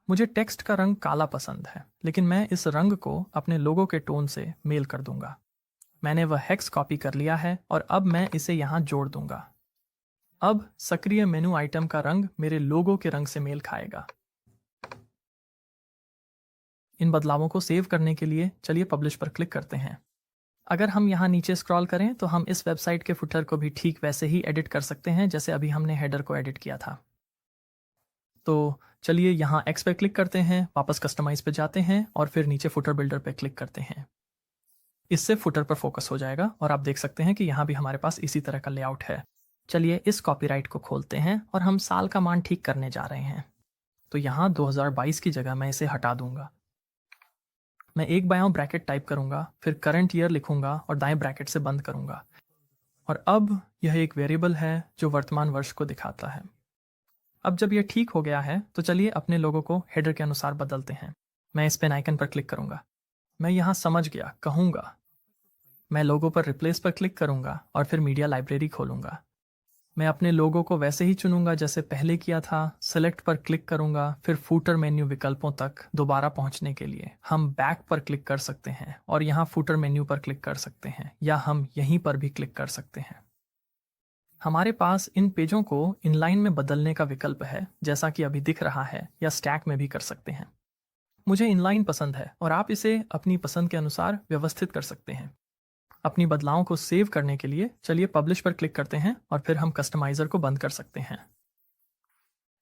मुझे टेक्स्ट का रंग काला पसंद है, लेकिन मैं इस रंग को अपने लोगो के टोन से मेल कर दूंगा। मैंने वह हेक्स कॉपी कर लिया है और अब मैं इसे यहाँ जोड़ दूंगा। अब सक्रिय मेनू आइटम का रंग मेरे लोगो के रंग से मेल खाएगा। इन बदलावों को सेव करने के लिए चलिए पब्लिश पर क्लिक करते हैं। अगर हम यहाँ नीचे स्क्रॉल करें तो हम इस वेबसाइट के फुटर को भी ठीक वैसे ही एडिट कर सकते हैं जैसे अभी हमने हेडर को एडिट किया था। तो चलिए यहाँ एक्स पे क्लिक करते हैं, वापस कस्टमाइज पे जाते हैं और फिर नीचे फुटर बिल्डर पे क्लिक करते हैं। इससे फुटर पर फोकस हो जाएगा और आप देख सकते हैं कि यहाँ भी हमारे पास इसी तरह का लेआउट है। चलिए इस कॉपीराइट को खोलते हैं और हम साल का मान ठीक करने जा रहे हैं। तो यहाँ 2022 की जगह मैं इसे हटा दूंगा। मैं एक बायां ब्रैकेट टाइप करूंगा, फिर करंट ईयर लिखूंगा और दाएं ब्रैकेट से बंद करूंगा। और अब यह एक वेरिएबल है जो वर्तमान वर्ष को दिखाता है। अब जब यह ठीक हो गया है तो चलिए अपने लोगों को हेडर के अनुसार बदलते हैं। मैं इस पेन आइकन पर क्लिक करूंगा। मैं यहाँ समझ गया कहूंगा। मैं लोगो पर रिप्लेस पर क्लिक करूंगा और फिर मीडिया लाइब्रेरी खोलूंगा। मैं अपने लोगो को वैसे ही चुनूंगा जैसे पहले किया था। सेलेक्ट पर क्लिक करूंगा, फिर फूटर मेन्यू विकल्पों तक दोबारा पहुंचने के लिए हम बैक पर क्लिक कर सकते हैं और यहाँ फूटर मेन्यू पर क्लिक कर सकते हैं, या हम यहीं पर भी क्लिक कर सकते हैं। हमारे पास इन पेजों को इनलाइन में बदलने का विकल्प है, जैसा कि अभी दिख रहा है, या स्टैक में भी कर सकते हैं। मुझे इनलाइन पसंद है और आप इसे अपनी पसंद के अनुसार व्यवस्थित कर सकते हैं। अपनी बदलावों को सेव करने के लिए चलिए पब्लिश पर क्लिक करते हैं और फिर हम कस्टमाइजर को बंद कर सकते हैं।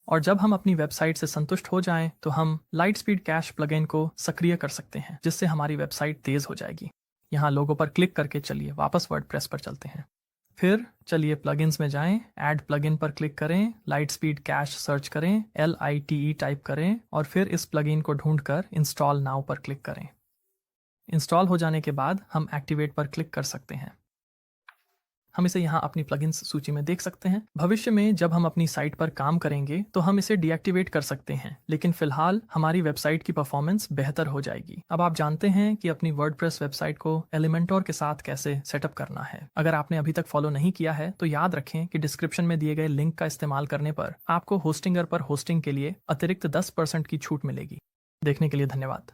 और जब हम अपनी वेबसाइट से संतुष्ट हो जाएं तो हम लाइट स्पीड कैश प्लगइन को सक्रिय कर सकते हैं, जिससे हमारी वेबसाइट तेज हो जाएगी। यहाँ लोगो पर क्लिक करके चलिए वापस वर्डप्रेस पर चलते हैं। फिर चलिए प्लगइन्स में जाएं, ऐड प्लगइन पर क्लिक करें, लाइट स्पीड कैश सर्च करें, LITE टाइप करें और फिर इस प्लगइन को ढूंढकर इंस्टॉल नाउ पर क्लिक करें। इंस्टॉल हो जाने के बाद हम एक्टिवेट पर क्लिक कर सकते हैं। हम इसे यहाँ अपनी प्लगइन्स सूची में देख सकते हैं। भविष्य में जब हम अपनी साइट पर काम करेंगे तो हम इसे डीएक्टिवेट कर सकते हैं, लेकिन फिलहाल हमारी वेबसाइट की परफॉर्मेंस बेहतर हो जाएगी। अब आप जानते हैं कि अपनी वर्डप्रेस वेबसाइट को एलिमेंटोर के साथ कैसे सेटअप करना है। अगर आपने अभी तक फॉलो नहीं किया है तो याद रखें कि डिस्क्रिप्शन में दिए गए लिंक का इस्तेमाल करने पर आपको होस्टिंगर पर होस्टिंग के लिए अतिरिक्त 10% की छूट मिलेगी। देखने के लिए धन्यवाद।